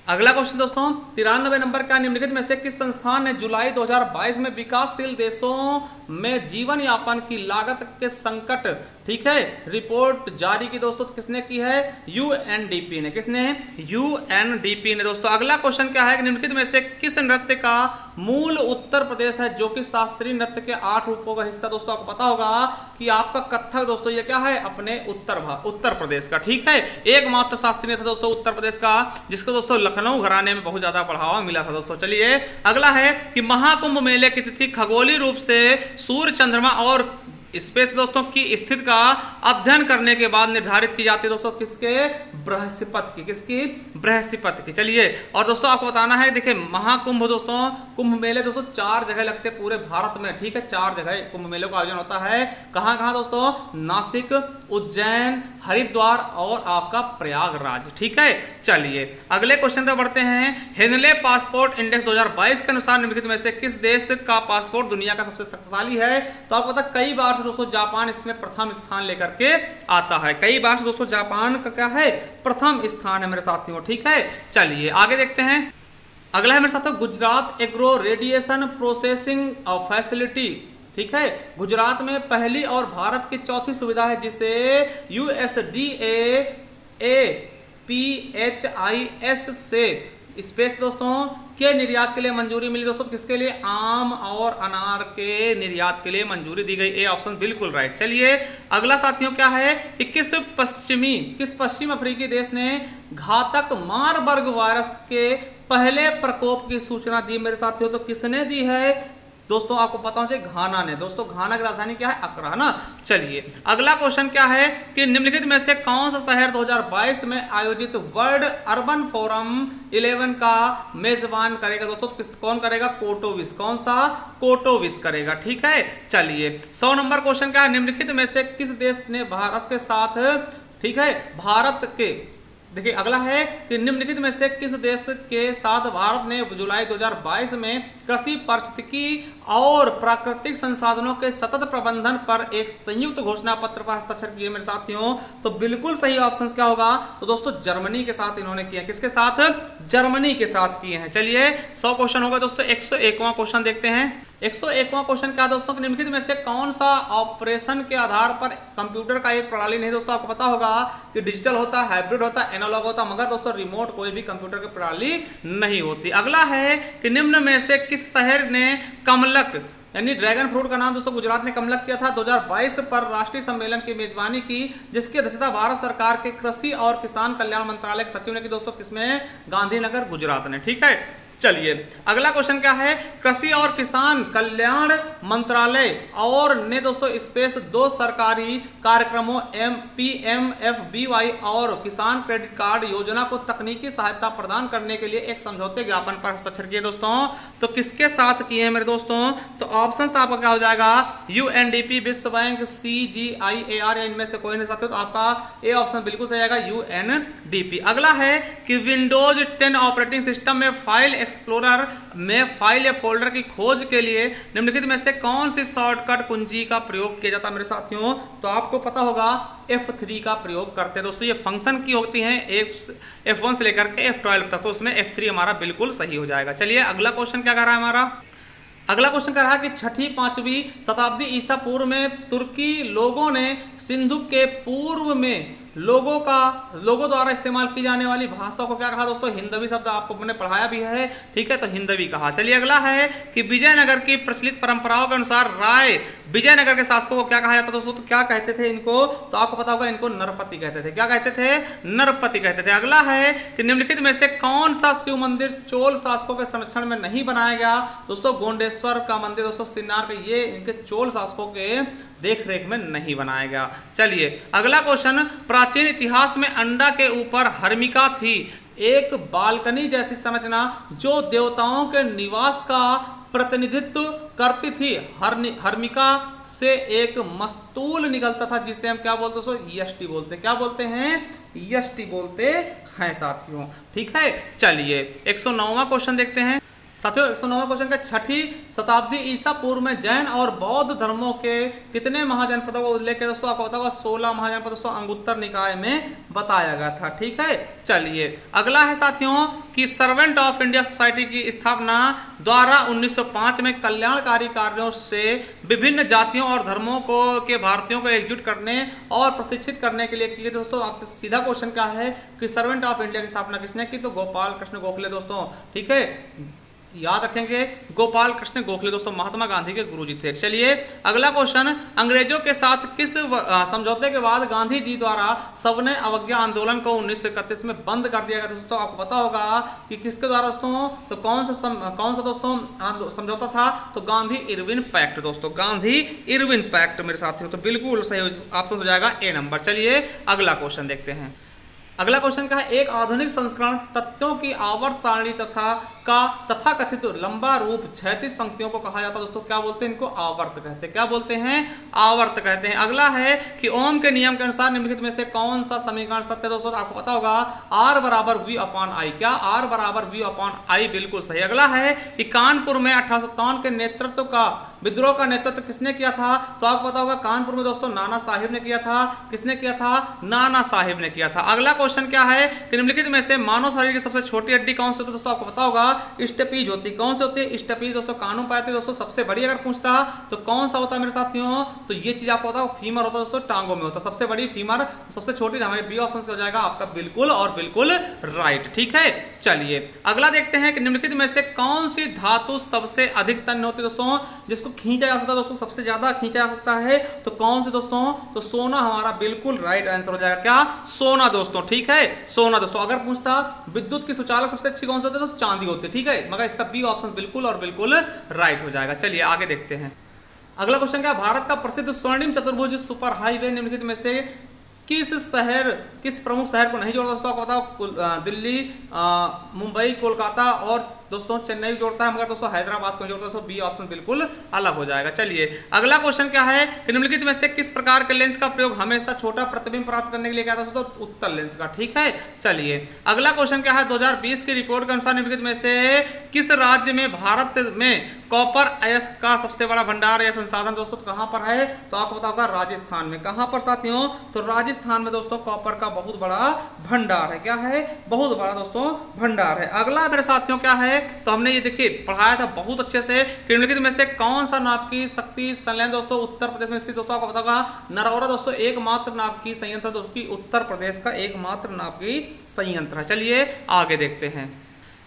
अगला क्वेश्चन दोस्तों 93 नंबर का, निम्नलिखित में से किस संस्थान ने जुलाई 2022 में विकासशील देशों में जीवन यापन की लागत के संकट, ठीक है, रिपोर्ट जारी की दोस्तों? किसने की है? यूएनडीपी ने। किसने? यूएनडीपी ने दोस्तों। अगला क्वेश्चन क्या है, निम्नलिखित में से किस नृत्य का मूल उत्तर प्रदेश है, जो कि शास्त्रीय नृत्य के 8 रूपों का हिस्सा दोस्तों? आपको पता होगा कि आपका कथक दोस्तों ये क्या है? अपने उत्तर प्रदेश का। ठीक है, एकमात्र शास्त्रीय नृत्य दोस्तों उत्तर प्रदेश का, जिसको दोस्तों लखनऊ घराने में बहुत ज्यादा बढ़ावा मिला था दोस्तों। चलिए अगला है कि महाकुंभ मेले की तिथि खगोलीय रूप से सूर्य, चंद्रमा और स्पेस दोस्तों की स्थिति का अध्ययन करने के बाद निर्धारित की जाती है दोस्तों? किसके? बृहस्पति की। किसकी? बृहस्पति की। चलिए और दोस्तों आपको बताना है, देखिए महाकुंभ दोस्तों, कुंभ मेले दोस्तों 4 जगह लगते हैं पूरे भारत में। ठीक है, 4 जगह कुंभ मेले का आयोजन होता है। कहां कहां दोस्तों? नासिक, उज्जैन, हरिद्वार और आपका प्रयागराज। ठीक है, चलिए अगले क्वेश्चन पर बढ़ते हैं। हेनले पासपोर्ट इंडेक्स 2022 के अनुसार निम्नलिखित में से किस देश का पासपोर्ट दुनिया का सबसे शक्तिशाली है? तो आपको पता कई बार दोस्तों जापान इसमें प्रथम स्थान लेकर के आता है। कई बार से दोस्तों जापान का क्या है? प्रथम स्थान है मेरे साथियों। ठीक है, चलिए आगे देखते हैं। अगला है मेरे साथियों Gujarat agro radiation processing facility. ठीक है, गुजरात में पहली और भारत की चौथी सुविधा है, जिसे USDA-PHIS से स्पेस दोस्तों के निर्यात के लिए मंजूरी मिली दोस्तों? किसके लिए? आम और अनार के निर्यात के लिए मंजूरी दी गई। ए ऑप्शन बिल्कुल राइट। चलिए अगला साथियों क्या है कि किस पश्चिम अफ्रीकी देश ने घातक मारबर्ग वायरस के पहले प्रकोप की सूचना दी मेरे साथियों? तो किसने दी है दोस्तों? आपको पता होना चाहिए घाना ने। दोस्तों घाना की राजधानी क्या है? अक्रा, है ना। चलिए अगला क्वेश्चन क्या है कि निम्नलिखित में से कौन सा शहर 2022 में आयोजित वर्ल्ड अर्बन फोरम 11 का मेजबान करेगा दोस्तों? कौन करेगा? कोटोविस। कौन सा? कोटोविस करेगा। ठीक है, चलिए 100 नंबर क्वेश्चन क्या है, निम्नलिखित में से किस देश ने भारत के साथ, ठीक है, भारत के, देखिए अगला है कि निम्नलिखित में से किस देश के साथ भारत ने जुलाई 2022 में कृषि, पारिस्थितिकी और प्राकृतिक संसाधनों के सतत प्रबंधन पर एक संयुक्त घोषणा पत्र पर हस्ताक्षर किए मेरे साथियों? तो बिल्कुल सही ऑप्शन क्या होगा? तो दोस्तों जर्मनी के साथ इन्होंने किया। किसके साथ? जर्मनी के साथ किए हैं। चलिए 100 क्वेश्चन होगा दोस्तों। 101वां क्वेश्चन देखते हैं। 101वां क्वेश्चन क्या दोस्तों? निम्नलिखित में से कौन सा ऑपरेशन के आधार पर कंप्यूटर का एक प्रणाली नहीं दोस्तों? आपको पता होगा कि डिजिटल होता है, हाइब्रिड होता है, एनालॉग होता है, मगर दोस्तों रिमोट कोई भी कंप्यूटर की प्रणाली नहीं होती। अगला है कि निम्न में से किस शहर ने कमलक यानी ड्रैगन फ्रूट का नाम दोस्तों गुजरात ने कमलक किया था 2022 पर राष्ट्रीय सम्मेलन की मेजबानी की, जिसकी अध्यक्षता भारत सरकार के कृषि और किसान कल्याण मंत्रालय के सचिव ने की दोस्तों? किसमें? गांधीनगर, गुजरात ने। ठीक है, चलिए अगला क्वेश्चन क्या है, कृषि और किसान कल्याण मंत्रालय और ने दोस्तों स्पेस 2 सरकारी कार्यक्रमों PMFBY और किसान क्रेडिट कार्ड योजना को तकनीकी सहायता प्रदान करने के लिए एक समझौते ज्ञापन पर हस्ताक्षर किए दोस्तों। तो किसके साथ किए हैं मेरे दोस्तों, तो ऑप्शन आपका क्या हो जाएगा, UNDP, विश्व बैंक, CGIAR, इनमें से कोई नहीं साथियों, तो आपका ए ऑप्शन बिल्कुल सही आएगा UNDP। अगला है कि विंडोज 10 ऑपरेटिंग सिस्टम में फाइल एक्सप्लोरर में फाइल या फोल्डर की खोज के लिए निम्नलिखित में से कौन सी शॉर्टकट कुंजी का प्रयोग किया जाता है मेरे साथियों, तो आपको पता होगा F3 का प्रयोग करते हैं दोस्तों। ये फंक्शन की होती हैं F1 से लेकर के F12 तक, तो उसमें F3 हमारा बिल्कुल सही हो जाएगा। चलिए अगला क्वेश्चन क्या कर रहा है हमारा, अगला क्वेश्चन कह रहा है कि 6ठी-5वीं शताब्दी ईसा पूर्व में तुर्की लोगों ने सिंधु के पूर्व में लोगों द्वारा इस्तेमाल की जाने वाली भाषा को क्या कहा दोस्तों, हिंदवी शब्द आपको मैंने पढ़ाया भी है, ठीक है, तो हिंदवी कहा। चलिए अगला है कि विजयनगर की प्रचलित परंपराओं के अनुसार राय विजयनगर के शासकों को क्या कहा जाता दोस्तों, तो क्या कहते थे इनको, तो आपको पता होगा इनको नरपति कहते थे। क्या कहते थे, नरपति कहते थे। अगला है कि निम्नलिखित में से कौन सा शिव मंदिर चोल शासकों के संरक्षण में नहीं बनाया गया दोस्तों, गोंडेश्वर का मंदिर दोस्तों सिन्नार का, ये इनके चोल शासकों के देख रेख में नहीं बनाया गया। चलिए अगला क्वेश्चन, प्राचीन इतिहास में अंडा के ऊपर हर्मिका थी, एक बालकनी जैसी संरचना जो देवताओं के निवास का प्रतिनिधित्व करती थी। हर्मिका से एक मस्तूल निकलता था जिसे हम क्या बोलते हैं, यष्टि बोलते हैं। क्या बोलते हैं, यष्टि बोलते हैं साथियों, ठीक है। चलिए 109वां क्वेश्चन देखते हैं साथियों। 109वां क्वेश्चन का 6ठी शताब्दी ईसा पूर्व में जैन और बौद्ध धर्मों के कितने महाजनपदों का उल्लेख है दोस्तों, आपको पता होगा 16 महाजनपद दोस्तों अंगुत्तर निकाय में बताया गया था, ठीक है। चलिए अगला है साथियों कि सर्वेंट ऑफ इंडिया सोसाइटी की स्थापना द्वारा 1905 में कल्याणकारी कार्यों से विभिन्न जातियों और धर्मों के भारतीयों को एकजुट करने और प्रशिक्षित करने के लिए की। दोस्तों आपसे सीधा क्वेश्चन क्या है कि सर्वेंट ऑफ इंडिया की स्थापना किसने की, तो गोपाल कृष्ण गोखले दोस्तों, ठीक है, याद रखेंगे गोपाल कृष्ण गोखले दोस्तों महात्मा गांधी के गुरुजी थे। चलिए अगला क्वेश्चन, अंग्रेजों के साथ किस समझौते के बाद गांधी जी द्वारा सविनय अवज्ञा आंदोलन को 1931 में बंद कर दिया गया दोस्तों, आपको पता होगा कि किसके द्वारा दोस्तों, तो कौन सा दोस्तों समझौता था, तो गांधी इरविन पैक्ट दोस्तों, गांधी इरविन पैक्ट मेरे साथियों, तो बिल्कुल सही ऑप्शन हो जाएगा ए नंबर। चलिए अगला क्वेश्चन देखते हैं। अगला क्वेश्चन का है, एक आधुनिक संस्करण तत्वों की आवर्त सारणी तथा कथित लंबा रूप 36 पंक्तियों को कहा जाता है दोस्तों, क्या बोलते हैं इनको, आवर्त कहते हैं। क्या बोलते हैं, आवर्त कहते हैं। अगला है कि ओम के नियम के अनुसार निम्नलिखित में से कौन सा समीकरण सत्य दोस्तों, आपको पता होगा R बराबर V/I। क्या R बराबर V/I, बिल्कुल सही। अगला है कि कानपुर में 1857 के नेतृत्व का विद्रोह का नेतृत्व किसने किया था, तो आपको पता होगा कानपुर में दोस्तों नाना साहिब ने किया था। किसने किया था, नाना साहिब ने किया था। अगला क्वेश्चन क्या है कि निम्नलिखित में से मानव शरीर की सबसे छोटी हड्डी कौन सी होती है दोस्तों, आपको पता होगा स्टेपीज होती। कौन सी होती है, स्टेपीज दोस्तों, कानों पाते दोस्तों। सबसे बड़ी अगर पूछता तो कौन सा होता है मेरे साथियों, तो ये चीज आपको पता है फीमर होता है दोस्तों, टांगों में होता है सबसे बड़ी फीमर, सबसे छोटी हमारे बी ऑप्शन से हो जाएगा आपका बिल्कुल और बिल्कुल राइट, ठीक है। चलिए अगला देखते हैं कि निम्नलिखित में से कौन सी धातु सबसे अधिक तन्य होती है दोस्तों, जिसको खींचा जा सकता है दोस्तों, सबसे ज्यादा खींचा जा सकता है, तो कौन सी दोस्तों, तो सोना हमारा बिल्कुल राइट आंसर हो जाएगा। क्या, सोना दोस्तों, ठीक है, सोना दोस्तों। अगर पूछता विद्युत की सुचालक सबसे अच्छी कौन सी होती है दोस्तों, चांदी होती है, ठीक है, मगर इसका बी ऑप्शन बिल्कुल और बिल्कुल राइट हो जाएगा। चलिए आगे देखते हैं। अगला क्वेश्चन क्या, भारत का प्रसिद्ध स्वर्णिम चतुर्भुज सुपर हाईवे निम्नलिखित में से किस प्रमुख शहर को नहीं जोड़ता दोस्तों, आपको बताओ दिल्ली, मुंबई, कोलकाता और दोस्तों चेन्नई जोड़ता है, मगर दोस्तों हैदराबाद को जोड़ता है, दोस्तों बी ऑप्शन बिल्कुल अलग हो जाएगा। चलिए अगला क्वेश्चन क्या है कि निम्नलिखित में से किस प्रकार के लेंस का प्रयोग हमेशा छोटा प्रतिबिंब प्राप्त करने के लिए किया जाता है दोस्तों, उत्तल लेंस का, ठीक है। चलिए अगला क्वेश्चन क्या है, 2020 की रिपोर्ट के अनुसार निम्नलिखित में से किस राज्य में भारत में कॉपर अयस्क का सबसे बड़ा भंडार या संसाधन दोस्तों कहां पर है, तो आपको पता होगा राजस्थान में। कहां पर साथियों, तो राजस्थान में दोस्तों कॉपर का बहुत बड़ा भंडार है। क्या है, बहुत बड़ा दोस्तों भंडार है। अगला मेरे साथियों क्या है, तो हमने ये देखिए पढ़ाया था बहुत अच्छे से, निम्नलिखित में से कौन सा नाभिकीय शक्ति संयंत्र दोस्तों उत्तर प्रदेश में स्थित दोस्तों, आपको पता होगा नरौरा दोस्तों एकमात्र नाभिकीय संयंत्र दोस्तों, उत्तर प्रदेश का एकमात्र नाभिकीय संयंत्र है। चलिए आगे देखते हैं।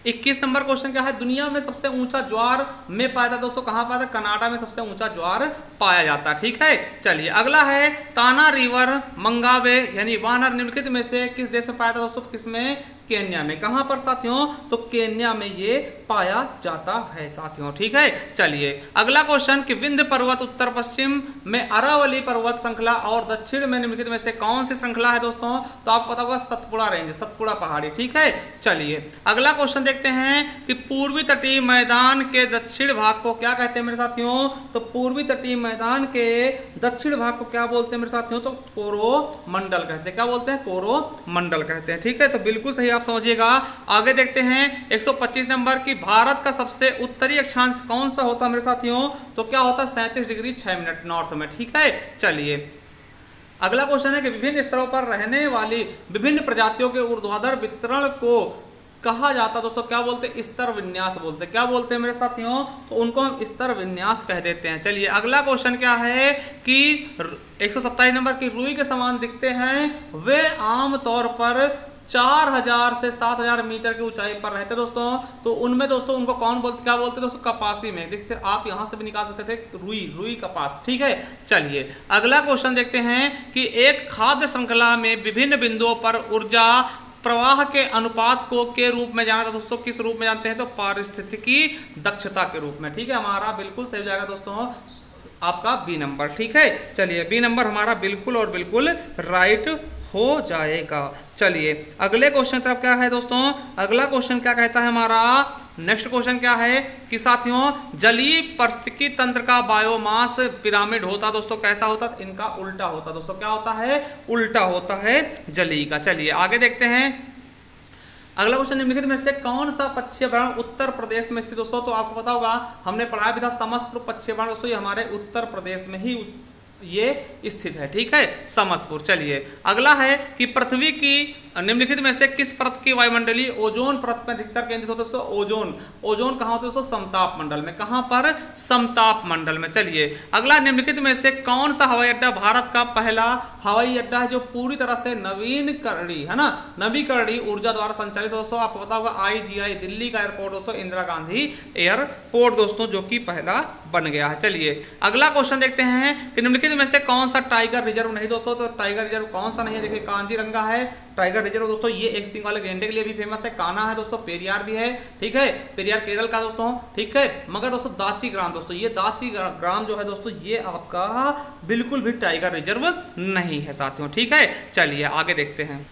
21 नंबर क्वेश्चन क्या है, दुनिया में सबसे ऊंचा ज्वार में पाया था दोस्तों, कहां पाया था, कनाडा में सबसे ऊंचा ज्वार पाया जाता है, ठीक है। चलिए अगला है ताना रिवर मंगावे यानी वानर निम्नलिखित में से किस देश में पाया था दोस्तों, किसमें, केन्या में। कहां पर साथियों? तो केन्या में ये पाया जाता है साथियों, ठीक है। चलिए अगला क्वेश्चन कि विंध्य पर्वत उत्तर पश्चिम में, अरावली पर्वत श्रृंखला और दक्षिण में निम्नलिखित में से कौन सी श्रृंखला है दोस्तों? तो आपको पता होगा सतपुड़ा रेंज, सतपुड़ा पहाड़ी, ठीक है। चलिए अगला क्वेश्चन देखते हैं कि पूर्वी तटीय मैदान के दक्षिण भाग को क्या कहते हैं मेरे साथियों? तो पूर्वी तटीय मैदान के दक्षिण भाग को क्या बोलते हैं मेरे साथियों? तो कोरोमंडल कहते हैं। क्या बोलते हैं? कोरोमंडल कहते हैं, ठीक है। तो बिल्कुल सही आप समझिएगा। आगे देखते हैं 125 नंबर की भारत का सबसे उत्तरी अक्षांश कौन सा होता है मेरे साथियों? तो क्या होता है? 37 डिग्री 6 मिनट नॉर्थ में, ठीक है। चलिए अगला क्वेश्चन है कि विभिन्न स्तरों पर रहने वाली विभिन्न प्रजातियों के ऊर्ध्वाधर वितरण को कहा जाता है दोस्तों, क्या बोलते हैं? स्तर विन्यास बोलते हैं। क्या बोलते हैं मेरे साथियों? तो उनको हम स्तर विन्यास कह देते हैं। चलिए अगला क्वेश्चन क्या है कि 127 नंबर की रुई के समान दिखते हैं, वे आमतौर पर 4000 से 7000 मीटर की ऊंचाई पर रहते दोस्तों। तो उनमें दोस्तों उनको कौन बोलते, क्या बोलते हैं दोस्तों? कपासी में। देखते आप यहां से भी निकाल सकते थे रुई कपास, ठीक है। चलिए अगला क्वेश्चन देखते हैं कि एक खाद्य श्रृंखला में विभिन्न बिंदुओं पर ऊर्जा प्रवाह के अनुपात को के रूप में जाना था दोस्तों। किस रूप में जानते हैं? तो पारिस्थितिकी दक्षता के रूप में, ठीक है। हमारा बिल्कुल सही हो जाएगा दोस्तों आपका बी नंबर, ठीक है। चलिए बी नंबर हमारा बिल्कुल और बिल्कुल राइट हो जाएगा। चलिए अगले क्वेश्चन तरफ क्या है दोस्तों? अगला क्वेश्चन क्या कहता है हमारा? नेक्स्ट क्वेश्चन क्या है कि साथियों जलीय पारिस्थितिकी तंत्र का बायोमास पिरामिड होता दोस्तों, कैसा होता? इनका उल्टा होता दोस्तों। क्या होता है? उल्टा होता है जलीय का। चलिए आगे देखते हैं अगला क्वेश्चन, निम्नलिखित में से कौन सा पक्षी अभयारण्य उत्तर प्रदेश में स्थित दोस्तों? तो आपको पता होगा हमने पढ़ाया भी था समसपुर पक्षी अभयारण्य दोस्तों, ये हमारे उत्तर प्रदेश में ही ये स्थित है, ठीक है, समसपुर। चलिए अगला है कि पृथ्वी की निम्नलिखित में से किस परत की वायुमंडलीय ओजोन परत में अधिकतर केंद्रित होता है दोस्तों? ओजोन कहां होता है दोस्तों? समताप मंडल में। कहां पर? समताप मंडल में। चलिए अगला, निम्नलिखित में से कौन सा हवाई अड्डा भारत का पहला हवाई अड्डा है जो पूरी तरह से नवीकरणीय है ना, नवीकरणीय ऊर्जा द्वारा संचालित दोस्तों? आपको पता होगा IGI दिल्ली का एयरपोर्ट दोस्तों, इंदिरा गांधी एयरपोर्ट दोस्तों, जो कि पहला बन गया है। चलिए अगला क्वेश्चन देखते हैं कि निम्नलिखित में से कौन सा टाइगर रिजर्व नहीं दोस्तों? तो टाइगर रिजर्व कौन सा नहीं है? देखिए कांजीरंगा है टाइगर रिजर्व दोस्तों, ये एक सिंग वाले गेंडे के लिए भी फेमस है। कान्हा है दोस्तों, पेरियार भी है, ठीक है, पेरियार केरल का दोस्तों, ठीक है। मगर दोस्तों दाची ग्राम दोस्तों, ये दाची ग्राम जो है दोस्तों, ये आपका बिल्कुल भी टाइगर रिजर्व नहीं है साथियों, ठीक है। चलिए आगे देखते हैं।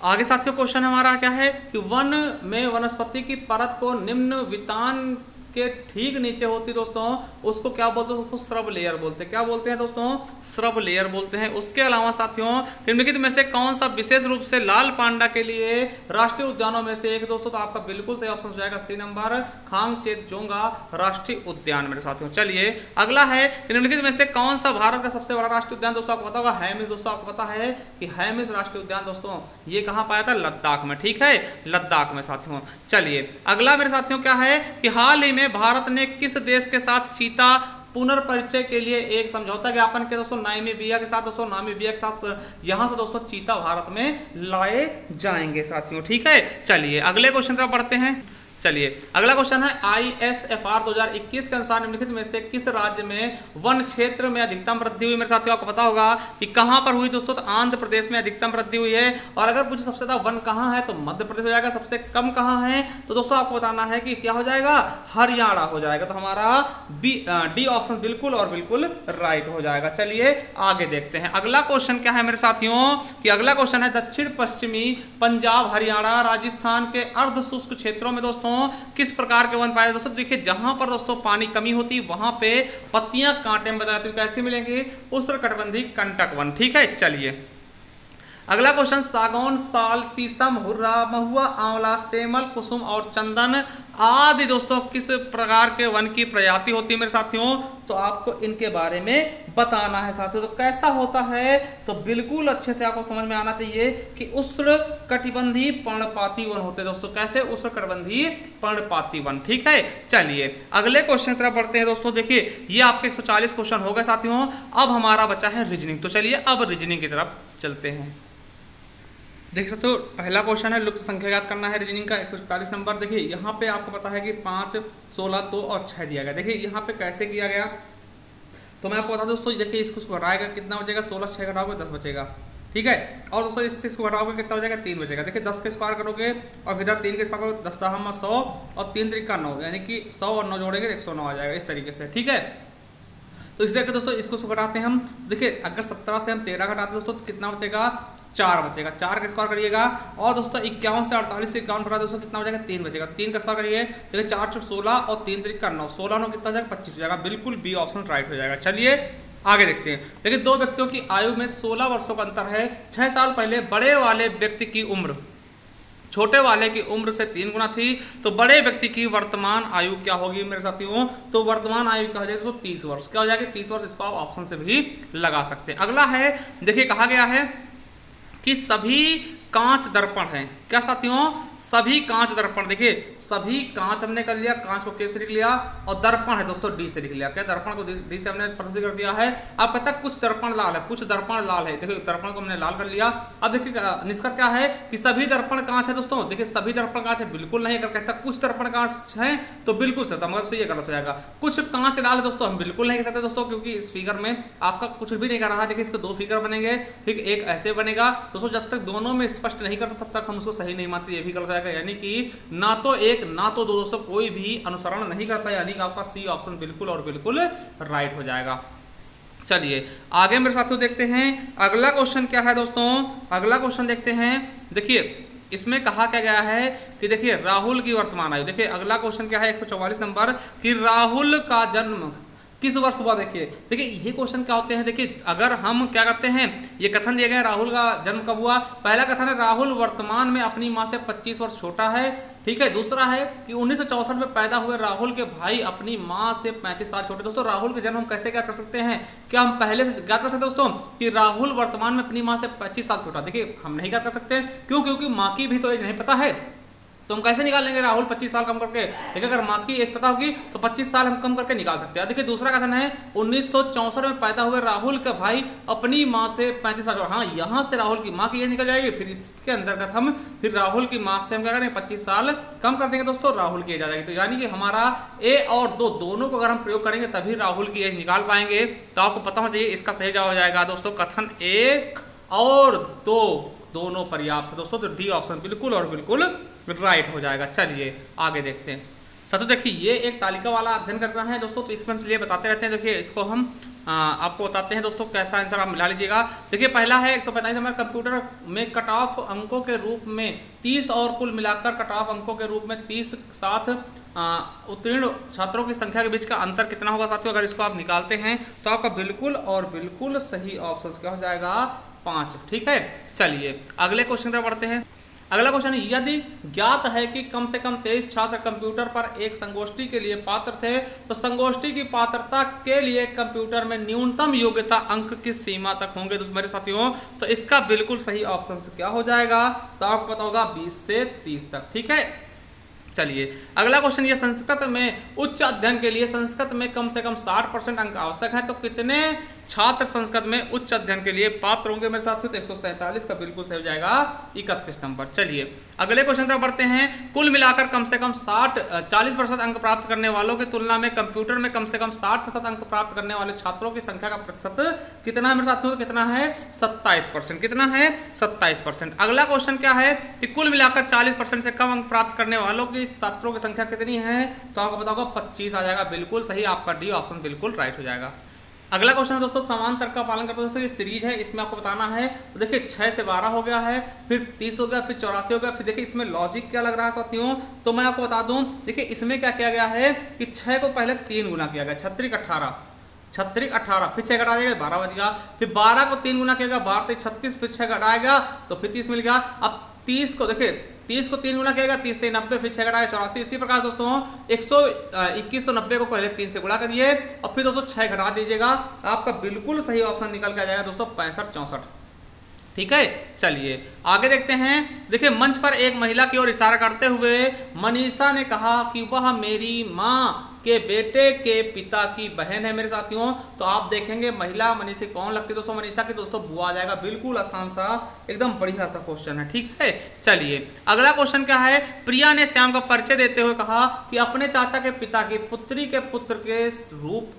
आगे साथियों क्वेश्चन हमारा क्या है कि वन में वनस्पति की परत को निम्न वितान के ठीक नीचे होती दोस्तों, उसको क्या बोलते हैं? उसको श्रब लेयर बोलते हैं। क्या बोलते हैं दोस्तों? श्रब लेयर बोलते हैं। उसके अलावा साथियों निम्नलिखित में से कौन सा विशेष रूप से लाल पांडा के लिए राष्ट्रीय उद्यानों में से एक दोस्तों? तो आपका बिल्कुल सही ऑप्शन हो जाएगा सी नंबर, खांगचेकचोंगा राष्ट्रीय उद्यान मेरे साथियों। चलिए अगला है निम्नलिखित में से कौन सा भारत का सबसे बड़ा राष्ट्रीय उद्यान दोस्तों? आपको पता होगा हैमिस दोस्तों, आपको पता है कि हैमिस राष्ट्रीय उद्यान दोस्तों ये कहां पाया था? लद्दाख में, ठीक है, लद्दाख में साथियों। चलिए अगला मेरे साथियों क्या है कि हाल ही में भारत ने किस देश के साथ चीता पुनर्परिचय के लिए एक समझौता ज्ञापन किया दोस्तों? नामीबिया के साथ दोस्तों, नामीबिया के साथ यहां से दोस्तों चीता भारत में लाए जाएंगे साथियों, ठीक है। चलिए अगले क्वेश्चन तरफ बढ़ते हैं। चलिए अगला क्वेश्चन है ISFR 2021 के अनुसार निम्नलिखित में से किस राज्य में वन क्षेत्र में अधिकतम वृद्धि हुई? मेरे साथियों आपको पता होगा कि कहां पर हुई दोस्तों? तो आंध्र प्रदेश में अधिकतम वृद्धि हुई है। और अगर पूछे सबसे ज्यादा वन कहां है तो मध्य प्रदेश हो जाएगा। सबसे कम कहां है तो दोस्तों आपको बताना है कि क्या हो जाएगा? हरियाणा हो जाएगा। तो हमारा डी ऑप्शन बिल्कुल और बिल्कुल राइट हो जाएगा। चलिए आगे देखते हैं। अगला क्वेश्चन क्या है मेरे साथियों कि अगला क्वेश्चन है दक्षिण पश्चिमी पंजाब, हरियाणा, राजस्थान के अर्ध शुष्क क्षेत्रों में दोस्तों किस प्रकार के वन पाए दोस्तों? देखिए जहां पर दोस्तों पानी कमी होती है वहां पे पत्तियां कांटे में बताती हूं कैसे मिलेंगे? उष्णकटिबंधीय कंटक वन, ठीक है। चलिए अगला क्वेश्चन, सागौन, साल, शीशम, हुर्रा, महुआ, आंवला, सेमल, कुसुम और चंदन आदि दोस्तों किस प्रकार के वन की प्रजाति होती है मेरे साथियों? तो आपको इनके बारे में बताना है साथियों। तो कैसा होता है? तो बिल्कुल अच्छे से आपको समझ में आना चाहिए कि उष्णकटिबंधीय पर्णपाती वन होते हैं दोस्तों। कैसे? उष्णकटिबंधीय पर्णपाती वन, ठीक है। चलिए अगले क्वेश्चन की तरफ बढ़ते हैं दोस्तों। देखिए ये आपके 140 क्वेश्चन हो गए साथियों। अब हमारा बचा है रीजनिंग। तो चलिए अब रीजनिंग की तरफ चलते हैं। देख सकते हो पहला क्वेश्चन है लुप्त संख्या ज्ञात करना है रीजनिंग का, 144 नंबर। देखिए यहाँ पे आपको पता है कि 5, 16, 2 और 6 दिया गया। देखिए यहाँ पे कैसे किया गया तो मैं आपको बता दोस्तों, देखिए इसको घटाएगा कितना बचेगा? 16 6 घटाओगे 10 बचेगा। ठीक है। और दोस्तों इस चीज को घटाओगे कितना हो जाएगा 3 बचेगा। देखिए 10 के स्क्वायर करोगे और फिर 3 के स्क्वायर करोगे 10 10 100 और 3 3 9 यानी कि 100 और 9 जोड़ेंगे 109 आ जाएगा इस तरीके से, ठीक है। तो इस तरीके दोस्तों इसको घटाते हैं हम। देखिए अगर 17 से हम 13 घटाते दोस्तों तो कितना बचेगा 4 बचेगा। 4 का स्क्वायर करिएगा और दोस्तों 51 से 48 से 51 घटा दोस्तों कितना हो जाएगा 3 बचेगा। 3 का स्क्वायर करिए, देखिए 4 4 16 और 3 3 9 16 9 कितना हो जाएगा 25 हो जाएगा। बिल्कुल बी ऑप्शन राइट हो जाएगा। चलिए आगे देखते हैं। देखिए दो व्यक्तियों की आयु में 16 वर्षों का अंतर है। 6 साल पहले बड़े वाले व्यक्ति की उम्र छोटे वाले की उम्र से 3 गुना थी, तो बड़े व्यक्ति की वर्तमान आयु क्या होगी मेरे साथियों? तो वर्तमान आयु क्या हो जाएगी? तो 30 वर्ष। क्या हो जाएगी? 30 वर्ष। इसको आप ऑप्शन से भी लगा सकते हैं। अगला है, देखिए कहा गया है कि सभी कांच दर्पण हैं। क्या साथियों? सभी कांच दर्पण। देखिए सभी कांच हमने कर लिया, कांच को के से लिख लिया और दर्पण है दोस्तों डी से लिख लिया। क्या दर्पण को डी से हमने प्रस्तुत कर दिया है। अब कहता है कुछ दर्पण लाल है, कुछ दर्पण लाल है। देखिए दर्पण को हमने लाल कर लिया। अब देखिए निष्कर्ष क्या है कि सभी दर्पण कांच है दोस्तों। देखिए सभी दर्पण कांच है, बिल्कुल नहीं। अगर कहता है कुछ दर्पण कांच है तो बिल्कुल सही, मगर तो ये गलत हो जाएगा। कुछ कांच लाल है दोस्तों, हम बिल्कुल नहीं कह सकते दोस्तों, क्योंकि इस फिगर में आपका कुछ भी नहीं कर रहा है। देखिए इसके 2 फिगर बनेंगे, ठीक, एक ऐसे बनेगा दोस्तों। जब तक दोनों में स्पष्ट नहीं करता तब तक हम उसको सही नहीं मानते, ये भी गलत जाएगा। यानी कि ना तो एक ना तो दो दोस्तों कोई भी अनुसरण नहीं करता, यानी कि आपका सी ऑप्शन बिल्कुल और बिल्कुल राइट हो जाएगा। चलिए आगे मेरे साथियों देखते हैं अगला क्वेश्चन क्या है दोस्तों। अगला क्वेश्चन देखते हैं। देखिए इसमें कहा क्या गया है कि देखिए राहुल की वर्तमान आयु। देखिए अगला क्वेश्चन क्या है 144 नंबर कि राहुल का जन्म किस वर्ष हुआ। देखिए ये क्वेश्चन क्या होते हैं। देखिए अगर हम क्या करते हैं, ये कथन दिया गया राहुल का जन्म कब हुआ। पहला कथन है राहुल वर्तमान में अपनी मां से 25 वर्ष छोटा है, ठीक है। दूसरा है कि 1964 में पैदा हुए राहुल के भाई अपनी मां से 35 साल छोटे। दोस्तों राहुल के जन्म हम कैसे ज्ञात कर सकते हैं? क्या हम पहले से ज्ञात कर सकते हैं दोस्तों कि राहुल वर्तमान में अपनी मां से 25 साल छोटा? देखिए हम नहीं ज्ञात कर सकते, क्यों? क्योंकि मां की भी तो एज नहीं पता है, तो हम कैसे निकाल लेंगे राहुल 25 साल कम करके? देखिए अगर मां की एज पता होगी तो 25 साल हम कम करके निकाल सकते हैं। देखिए दूसरा कथन है 1964 में पैदा हुए राहुल का भाई अपनी मां से 35 साल। हाँ, यहां से राहुल की मां की एज निकल जाएगी, फिर इसके अंतर्गत हम फिर राहुल की मां से हम क्या करेंगे 25 साल कम कर देंगे दोस्तों, राहुल की एज आ जाएगी। तो यानी कि हमारा ए और दो दोनों को अगर हम प्रयोग करेंगे तभी राहुल की एज निकाल पाएंगे। तो आपको पता होना चाहिए इसका सही जवाब हो जाएगा दोस्तों कथन 1 और 2 दोनों पर्याप्त है दोस्तों। तो डी ऑप्शन बिल्कुल और बिल्कुल राइट हो जाएगा। चलिए आगे देखते हैं। साथियों देखिए ये एक तालिका वाला अध्ययन करना है दोस्तों, तो इसमें हम चलिए बताते रहते हैं। देखिए इसको हम आपको बताते हैं दोस्तों कैसा आंसर आप मिला लीजिएगा। देखिए पहला है 145 नंबर कंप्यूटर में कट ऑफ अंकों के रूप में 30 और कुल मिलाकर कट ऑफ अंकों के रूप में 30 साथ उत्तीर्ण छात्रों की संख्या के बीच का अंतर कितना होगा साथियों? अगर इसको आप निकालते हैं तो आपका बिल्कुल और बिल्कुल सही ऑप्शन क्या हो जाएगा? 5, ठीक है। चलिए अगले क्वेश्चन की तरफ बढ़ते हैं। अगला क्वेश्चन है यदि ज्ञात है कि कम से कम 23 छात्र कंप्यूटर पर एक संगोष्ठी के लिए पात्र थे, तो संगोष्ठी की पात्रता के लिए कंप्यूटर में न्यूनतम योग्यता अंक किस सीमा तक होंगे? तो मेरे साथियों तो इसका बिल्कुल सही ऑप्शन क्या हो जाएगा? तो आपको पता होगा 20 से 30 तक, ठीक है। चलिए अगला क्वेश्चन ये संस्कृत में उच्च अध्ययन के लिए संस्कृत में कम से कम 60% अंक आवश्यक है, तो कितने छात्र संस्कृत में उच्च अध्ययन के लिए पात्र होंगे मेरे साथियों? तो 147 का बिल्कुल सही हो जाएगा 31 नंबर। चलिए अगले क्वेश्चन तरफ बढ़ते हैं। कुल मिलाकर कम से कम 40% अंक प्राप्त करने वालों की तुलना में कंप्यूटर में कम से कम 60% अंक प्राप्त करने वाले छात्रों की संख्या का प्रतिशत कितना है मेरे साथियों? कितना है? 27%। कितना है? 27%। अगला क्वेश्चन क्या है कि कुल मिलाकर 40% से कम अंक प्राप्त करने वालों की छात्रों की संख्या कितनी है? तो आपको पता होगा 25 आ जाएगा। बिल्कुल सही, आपका डी ऑप्शन बिल्कुल राइट हो जाएगा। अगला क्वेश्चन है दोस्तों समान तर्क का पालन करते दोस्तों ये सीरीज है, इसमें आपको बताना है। तो देखिए 6 से 12 हो गया है, फिर 30 हो गया, फिर 84 हो गया। फिर देखिए इसमें लॉजिक क्या लग रहा है साथियों? तो मैं आपको बता दूं, देखिए इसमें क्या किया गया है कि 6 को पहले 3 गुना किया गया, 36 18, 36 18, फिर 6 घटा देगा 12 बच गया। फिर 12 को 3 गुना किया गया 12 3 36, फिर 6 घटाएगा तो फिर 30 मिल गया। अब 30 को देखिए 30 को 3 गुना किया 30 3 90, फिर 6 घटाएगा 84। इसी प्रकार दोस्तों 2190 को पहले 3 से गुणा करिए और फिर दोस्तों 6 घटा दीजिएगा, आपका बिल्कुल सही ऑप्शन निकल के आ जाएगा दोस्तों 65 64, ठीक है। चलिए आगे देखते हैं। देखिए मंच पर एक महिला की ओर इशारा करते हुए मनीषा ने कहा कि वह मेरी माँ के बेटे के पिता की बहन है मेरे साथियों। तो आप देखेंगे महिला मनीषा कौन लगती है दोस्तों? मनीषा की दोस्तों बुआ आ जाएगा। बिल्कुल आसान सा एकदम बढ़िया सा क्वेश्चन है, ठीक है। चलिए अगला क्वेश्चन क्या है? प्रिया ने श्याम का परिचय देते हुए कहा कि अपने चाचा के पिता की पुत्री के पुत्र के रूप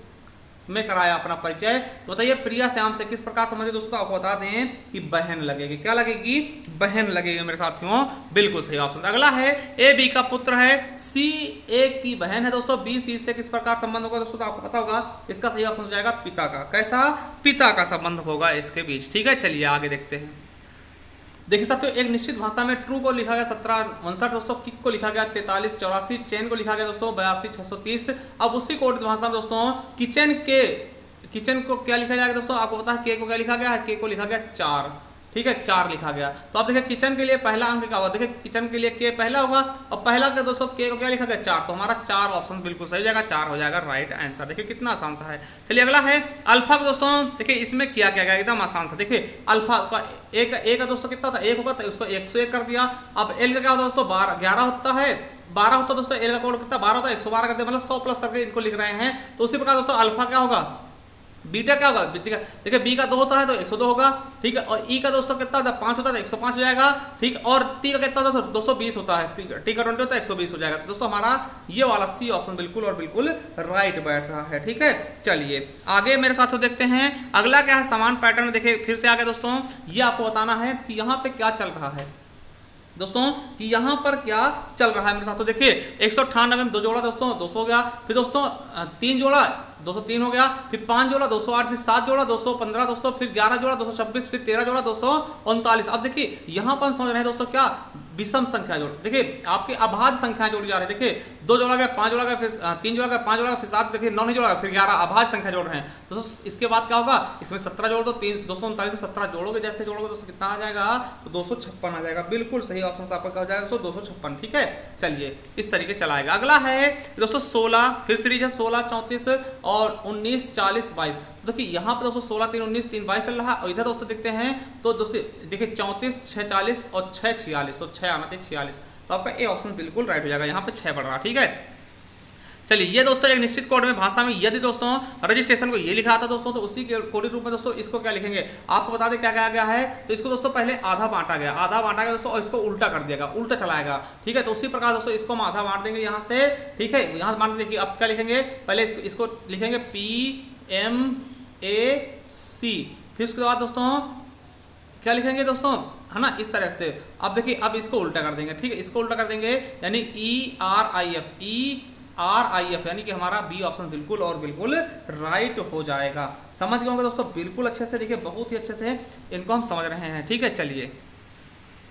में कराया अपना परिचय। तो बताइए प्रिया श्याम से किस प्रकार संबंधित दोस्तों, आपको बता दें कि बहन लगेगी। क्या लगेगी? बहन लगेगी मेरे साथियों, बिल्कुल सही ऑप्शन। अगला है ए बी का पुत्र है, सी ए की बहन है दोस्तों, बी सी से किस प्रकार संबंध होगा दोस्तों, तो आपको पता होगा इसका सही ऑप्शन हो जाएगा पिता का। कैसा? पिता का संबंध होगा इसके बीच। ठीक है, चलिए आगे देखते हैं। देखिए साथियों, एक निश्चित भाषा में ट्रू को लिखा गया 1759 दोस्तों, किक को लिखा गया 4384, चेन को लिखा गया दोस्तों 82630। अब उसी कोड भाषा में दोस्तों किचन को क्या लिखा जाएगा दोस्तों, आपको पता है के को क्या लिखा गया है, के को लिखा गया 4। ठीक है, 4 लिखा गया। तो आप देखिए किचन के लिए पहला अंक क्या होगा, देखिए किचन के लिए के पहला होगा और पहला के दोस्तों के को क्या लिखा गया 4, तो हमारा 4 ऑप्शन बिल्कुल सही जाएगा, 4 हो जाएगा राइट आंसर। देखिए कितना आसान सा है। चलिए अगला है अल्फा का दोस्तों, देखिए इसमें क्या क्या गया, एकदम आसान सा। देखिए अल्फा का ए का दोस्तों कितना था, 1 होगा तो उसको 101 कर दिया। अब एल का क्या होता है दोस्तों, 11 होता है, 12 होता है दोस्तों, एल का कोड कितना 12 होता है, 112 करते हैं, मतलब 100 प्लस करके इनको लिख रहे हैं। तो उसी प्रकार दोस्तों अल्फा क्या होगा, बीटा क्या होगा, देखिए बी का 2 होता है तो 102 होगा। ठीक है, और ई का दोस्तों कितना होता है, 5 होता है तो 105 हो जाएगा। ठीक, और टी का कितना होता है, 220 होता है। टी का 20 होता है 120 हो जाएगा। तो दोस्तों हमारा ये वाला सी ऑप्शन बिल्कुल और बिल्कुल राइट बैठ रहा है। ठीक है, चलिए आगे मेरे साथियों देखते हैं। अगला क्या है, समान पैटर्न। देखिए फिर से आगे दोस्तों, ये आपको बताना है कि यहाँ पे क्या चल रहा है दोस्तों, कि यहाँ पर क्या चल रहा है मेरे साथ। तो देखिए 198 में 2 जोड़ा दोस्तों 200 हो गया, फिर दोस्तों 3 जोड़ा 203 हो गया, फिर 5 जोड़ा 208, फिर 7 जोड़ा 215 दोस्तों, फिर 11 जोड़ा 226, फिर 13 जोड़ा 239। अब देखिए यहाँ पर हम समझ रहे हैं दोस्तों क्या, विषम संख्या जोड़। देखिए आपके अभाज्य संख्या जोड़ी जा रही है। देखिए 2 जोड़ा गया, 5 जोड़ा गया, फिर 3 जोड़ा गया, 5 जोड़ा गया, फिर 7, देखिए 9 नहीं जोड़ा, फिर 11 अभाज्य संख्या जोड़ रहे हैं दोस्तों। इसके बाद क्या होगा, इसमें 17 जोड़ दो, 239 में 17 जोड़ोगे, जैसे जोड़ोगे दोस्तों कितना आ जाएगा, तो 256 आ जाएगा। बिल्कुल सही ऑप्शन आपका क्या हो जाएगा दोस्तों, 256। ठीक है, चलिए इस तरीके चलाएगा। अगला है दोस्तों 16, फिर सीरीज है 16, 34 और 19, 40, 22। देखिए यहाँ पे दोस्तों 16, 3, 19, 3, 22 चल रहा है। और इधर दोस्तों देखते हैं तो दोस्तों देखिए 34, 6, 40 और 6, 46, तो 6 आना चाहिए 46। तो आपका ए ऑप्शन बिल्कुल राइट हो जाएगा, यहाँ पे 6 बढ़ रहा है। ठीक है, चलिए ये दोस्तों एक निश्चित कोड में भाषा में यदि दोस्तों रजिस्ट्रेशन को ये लिखा था दोस्तों, तो उसी के कोडी रूप में दोस्तों इसको क्या लिखेंगे, आपको बता दें क्या कहा गया है। तो इसको दोस्तों पहले आधा बांटा गया दोस्तों, और इसको उल्टा कर दिया गया, उल्टा चलाएगा। ठीक है, तो उसी प्रकार दोस्तों इसको हम आधा बांट देंगे यहाँ से। ठीक है, यहाँ बांट देखिए अब क्या लिखेंगे, पहले इसको लिखेंगे PMAC, फिर उसके बाद दोस्तों क्या लिखेंगे दोस्तों, है ना, इस तरह से। अब देखिए अब इसको उल्टा कर देंगे। ठीक है, इसको उल्टा कर देंगे यानी ERIF यानी कि हमारा बी ऑप्शन बिल्कुल और बिल्कुल राइट हो जाएगा। समझ गए होंगे दोस्तों बिल्कुल अच्छे से, देखिए बहुत ही अच्छे से इनको हम समझ रहे हैं। ठीक है, चलिए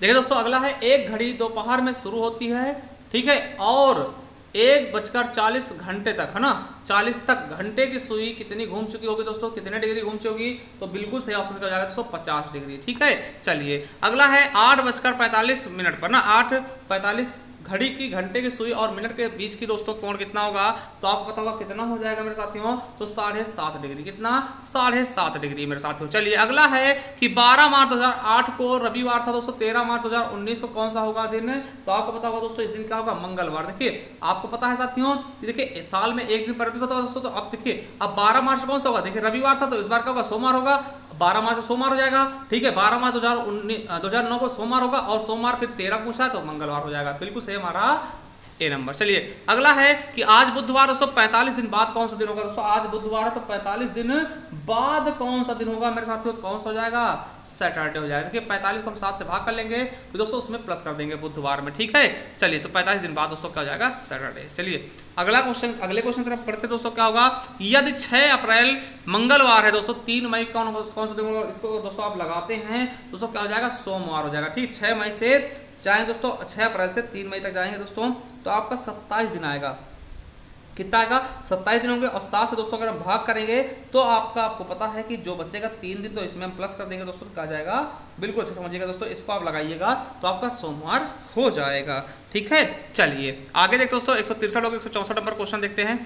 देखिए दोस्तों अगला है, एक घड़ी दोपहर में शुरू होती है। ठीक है, और 1:40 घंटे तक, है ना, 40 तक घंटे की सुई कितनी घूम चुकी होगी दोस्तों, कितने डिग्री घूम चुकी होगी, तो बिल्कुल सही ऑप्शन हो जाएगा दोस्तों 50 डिग्री। ठीक है, चलिए अगला है 8:45 पर ना, 8:45 घड़ी की घंटे की सुई और मिनट के बीच की दोस्तों कोण कितना होगा, तो आपको पता होगा कितना हो जाएगा मेरे साथियों, तो 7.5 डिग्री। कितना, 7.5 डिग्री मेरे साथियों। चलिए अगला है कि 12 मार्च 2008 को रविवार था दोस्तों, 13 मार्च 2019 को कौन सा होगा दिन, तो आपको पता होगा दोस्तों इस दिन क्या होगा, मंगलवार। देखिए आपको पता है साथियों, देखिए साल में एक दिन परिवर्तित होता है दोस्तों, तो अब देखिए अब 12 मार्च कौन सा होगा, देखिए रविवार था तो इस बार क्या होगा, सोमवार होगा, 12 मार्च को सोमवार हो जाएगा। ठीक है, 12 मार्च 2009 को सोमवार होगा, और सोमवार फिर 13 पूछा है तो मंगलवार हो जाएगा। बिल्कुल सही हमारा ए नंबर। चलिए अगला है कि आज बुधवार दोस्तों 45 दिन बाद कौन सा दिन होगा दोस्तों, आज बुधवार है तो 45 दिन बाद कौन सा दिन होगा मेरे साथियों, तो कौन सा हो जाएगा, सैटरडे हो जाएगा। देखिए 45 को हम 7 से भाग कर लेंगे तो दोस्तों उसमें प्लस कर देंगे बुधवार में। ठीक है, चलिए तो 45 दिन बाद दोस्तों क्या हो जाएगा, सैटरडे। चलिए अगले क्वेश्चन तरफ पढ़ते दोस्तों, क्या होगा, यदि 6 अप्रैल मंगलवार है दोस्तों, 3 मई कौन सा दिन होगा, इसको दोस्तों आप लगाते हैं दोस्तों क्या हो जाएगा, सोमवार हो जाएगा। ठीक, 6 मई से जाएंगे दोस्तों, 6 अप्रैल से 3 मई तक जाएंगे दोस्तों, तो आपका 27 दिन आएगा। कितना आएगा, 27 दिन होंगे, और 7 से दोस्तों अगर हम भाग करेंगे तो आपको पता है कि जो बचेगा 3 दिन, तो इसमें हम प्लस कर देंगे दोस्तों, तो क्या जाएगा, बिल्कुल अच्छे समझिएगा दोस्तों, इसको आप लगाइएगा तो आपका सोमवार हो जाएगा। ठीक है, चलिए आगे देखते दोस्तों 163 और 164 नंबर क्वेश्चन देखते हैं।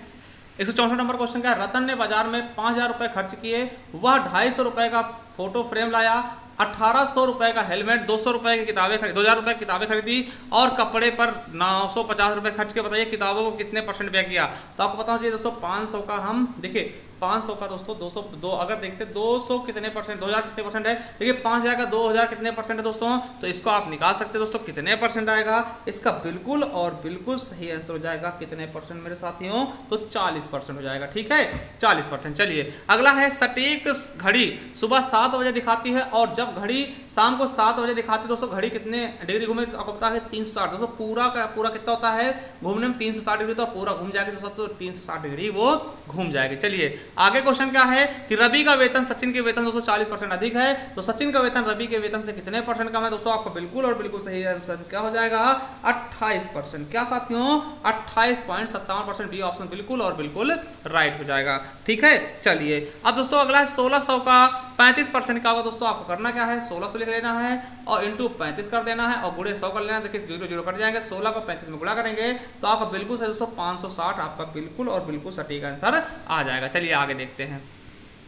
164 नंबर क्वेश्चन का, रतन ने बाजार में 5000 रुपए खर्च किए, वह 250 रुपए का फोटो फ्रेम लाया, 1800 रुपए का हेलमेट, 200 रुपए की किताबें खरीदी, 2000 रुपए की किताबें खरीदी और कपड़े पर 950 रुपए खर्च के बताइए किताबों को कितने परसेंट व्यय किया। तो आपको पता होना चाहिए दोस्तों 500 का हम देखिए 500 का दोस्तों 200 अगर देखते 200 कितने परसेंट, 2000 कितने परसेंट है, देखिए 5000 का 2000 कितने परसेंट है दोस्तों, तो इसको आप निकाल सकते हैं दोस्तों कितने परसेंट आएगा। इसका बिल्कुल और बिल्कुल सही आंसर हो जाएगा कितने परसेंट मेरे साथियों, तो 40% हो जाएगा। ठीक है 40%। चलिए अगला है सटीक घड़ी सुबह 7 बजे दिखाती है और जब घड़ी शाम को 7 बजे दिखाती है दोस्तों घड़ी कितने डिग्री घूमे, आपको पता है 360। दोस्तों पूरा का पूरा कितना होता है घूमने में 360 डिग्री, तो पूरा घूम जाएगी दोस्तों, तो 360 डिग्री वो घूम जाएगी। चलिए आगे क्वेश्चन क्या है कि रवि का वेतन सचिन के वेतन दोस्तों 40% अधिक है, तो सचिन का वेतन रवि के वेतन से कितने परसेंट कम है। दोस्तों आपका बिल्कुल और बिल्कुल सही आंसर क्या हो जाएगा 28%। क्या साथियों 28.57%, बी ऑप्शन बिल्कुल और बिल्कुल राइट हो जाएगा। ठीक है चलिए अब दोस्तों अगला है 1600 का 35% क्या होगा। दोस्तों आपको करना क्या है 1600 लिख लेना है और इंटू 35 कर देना है और गुणे 100 कर लेना है। देखिए 0 0 कट जाएंगे, 16 को 35 में गुणा करेंगे तो आपका बिल्कुल सही दोस्तों 560 आपका बिल्कुल और बिल्कुल सटीक आंसर आ जाएगा। चलिए आगे देखते हैं।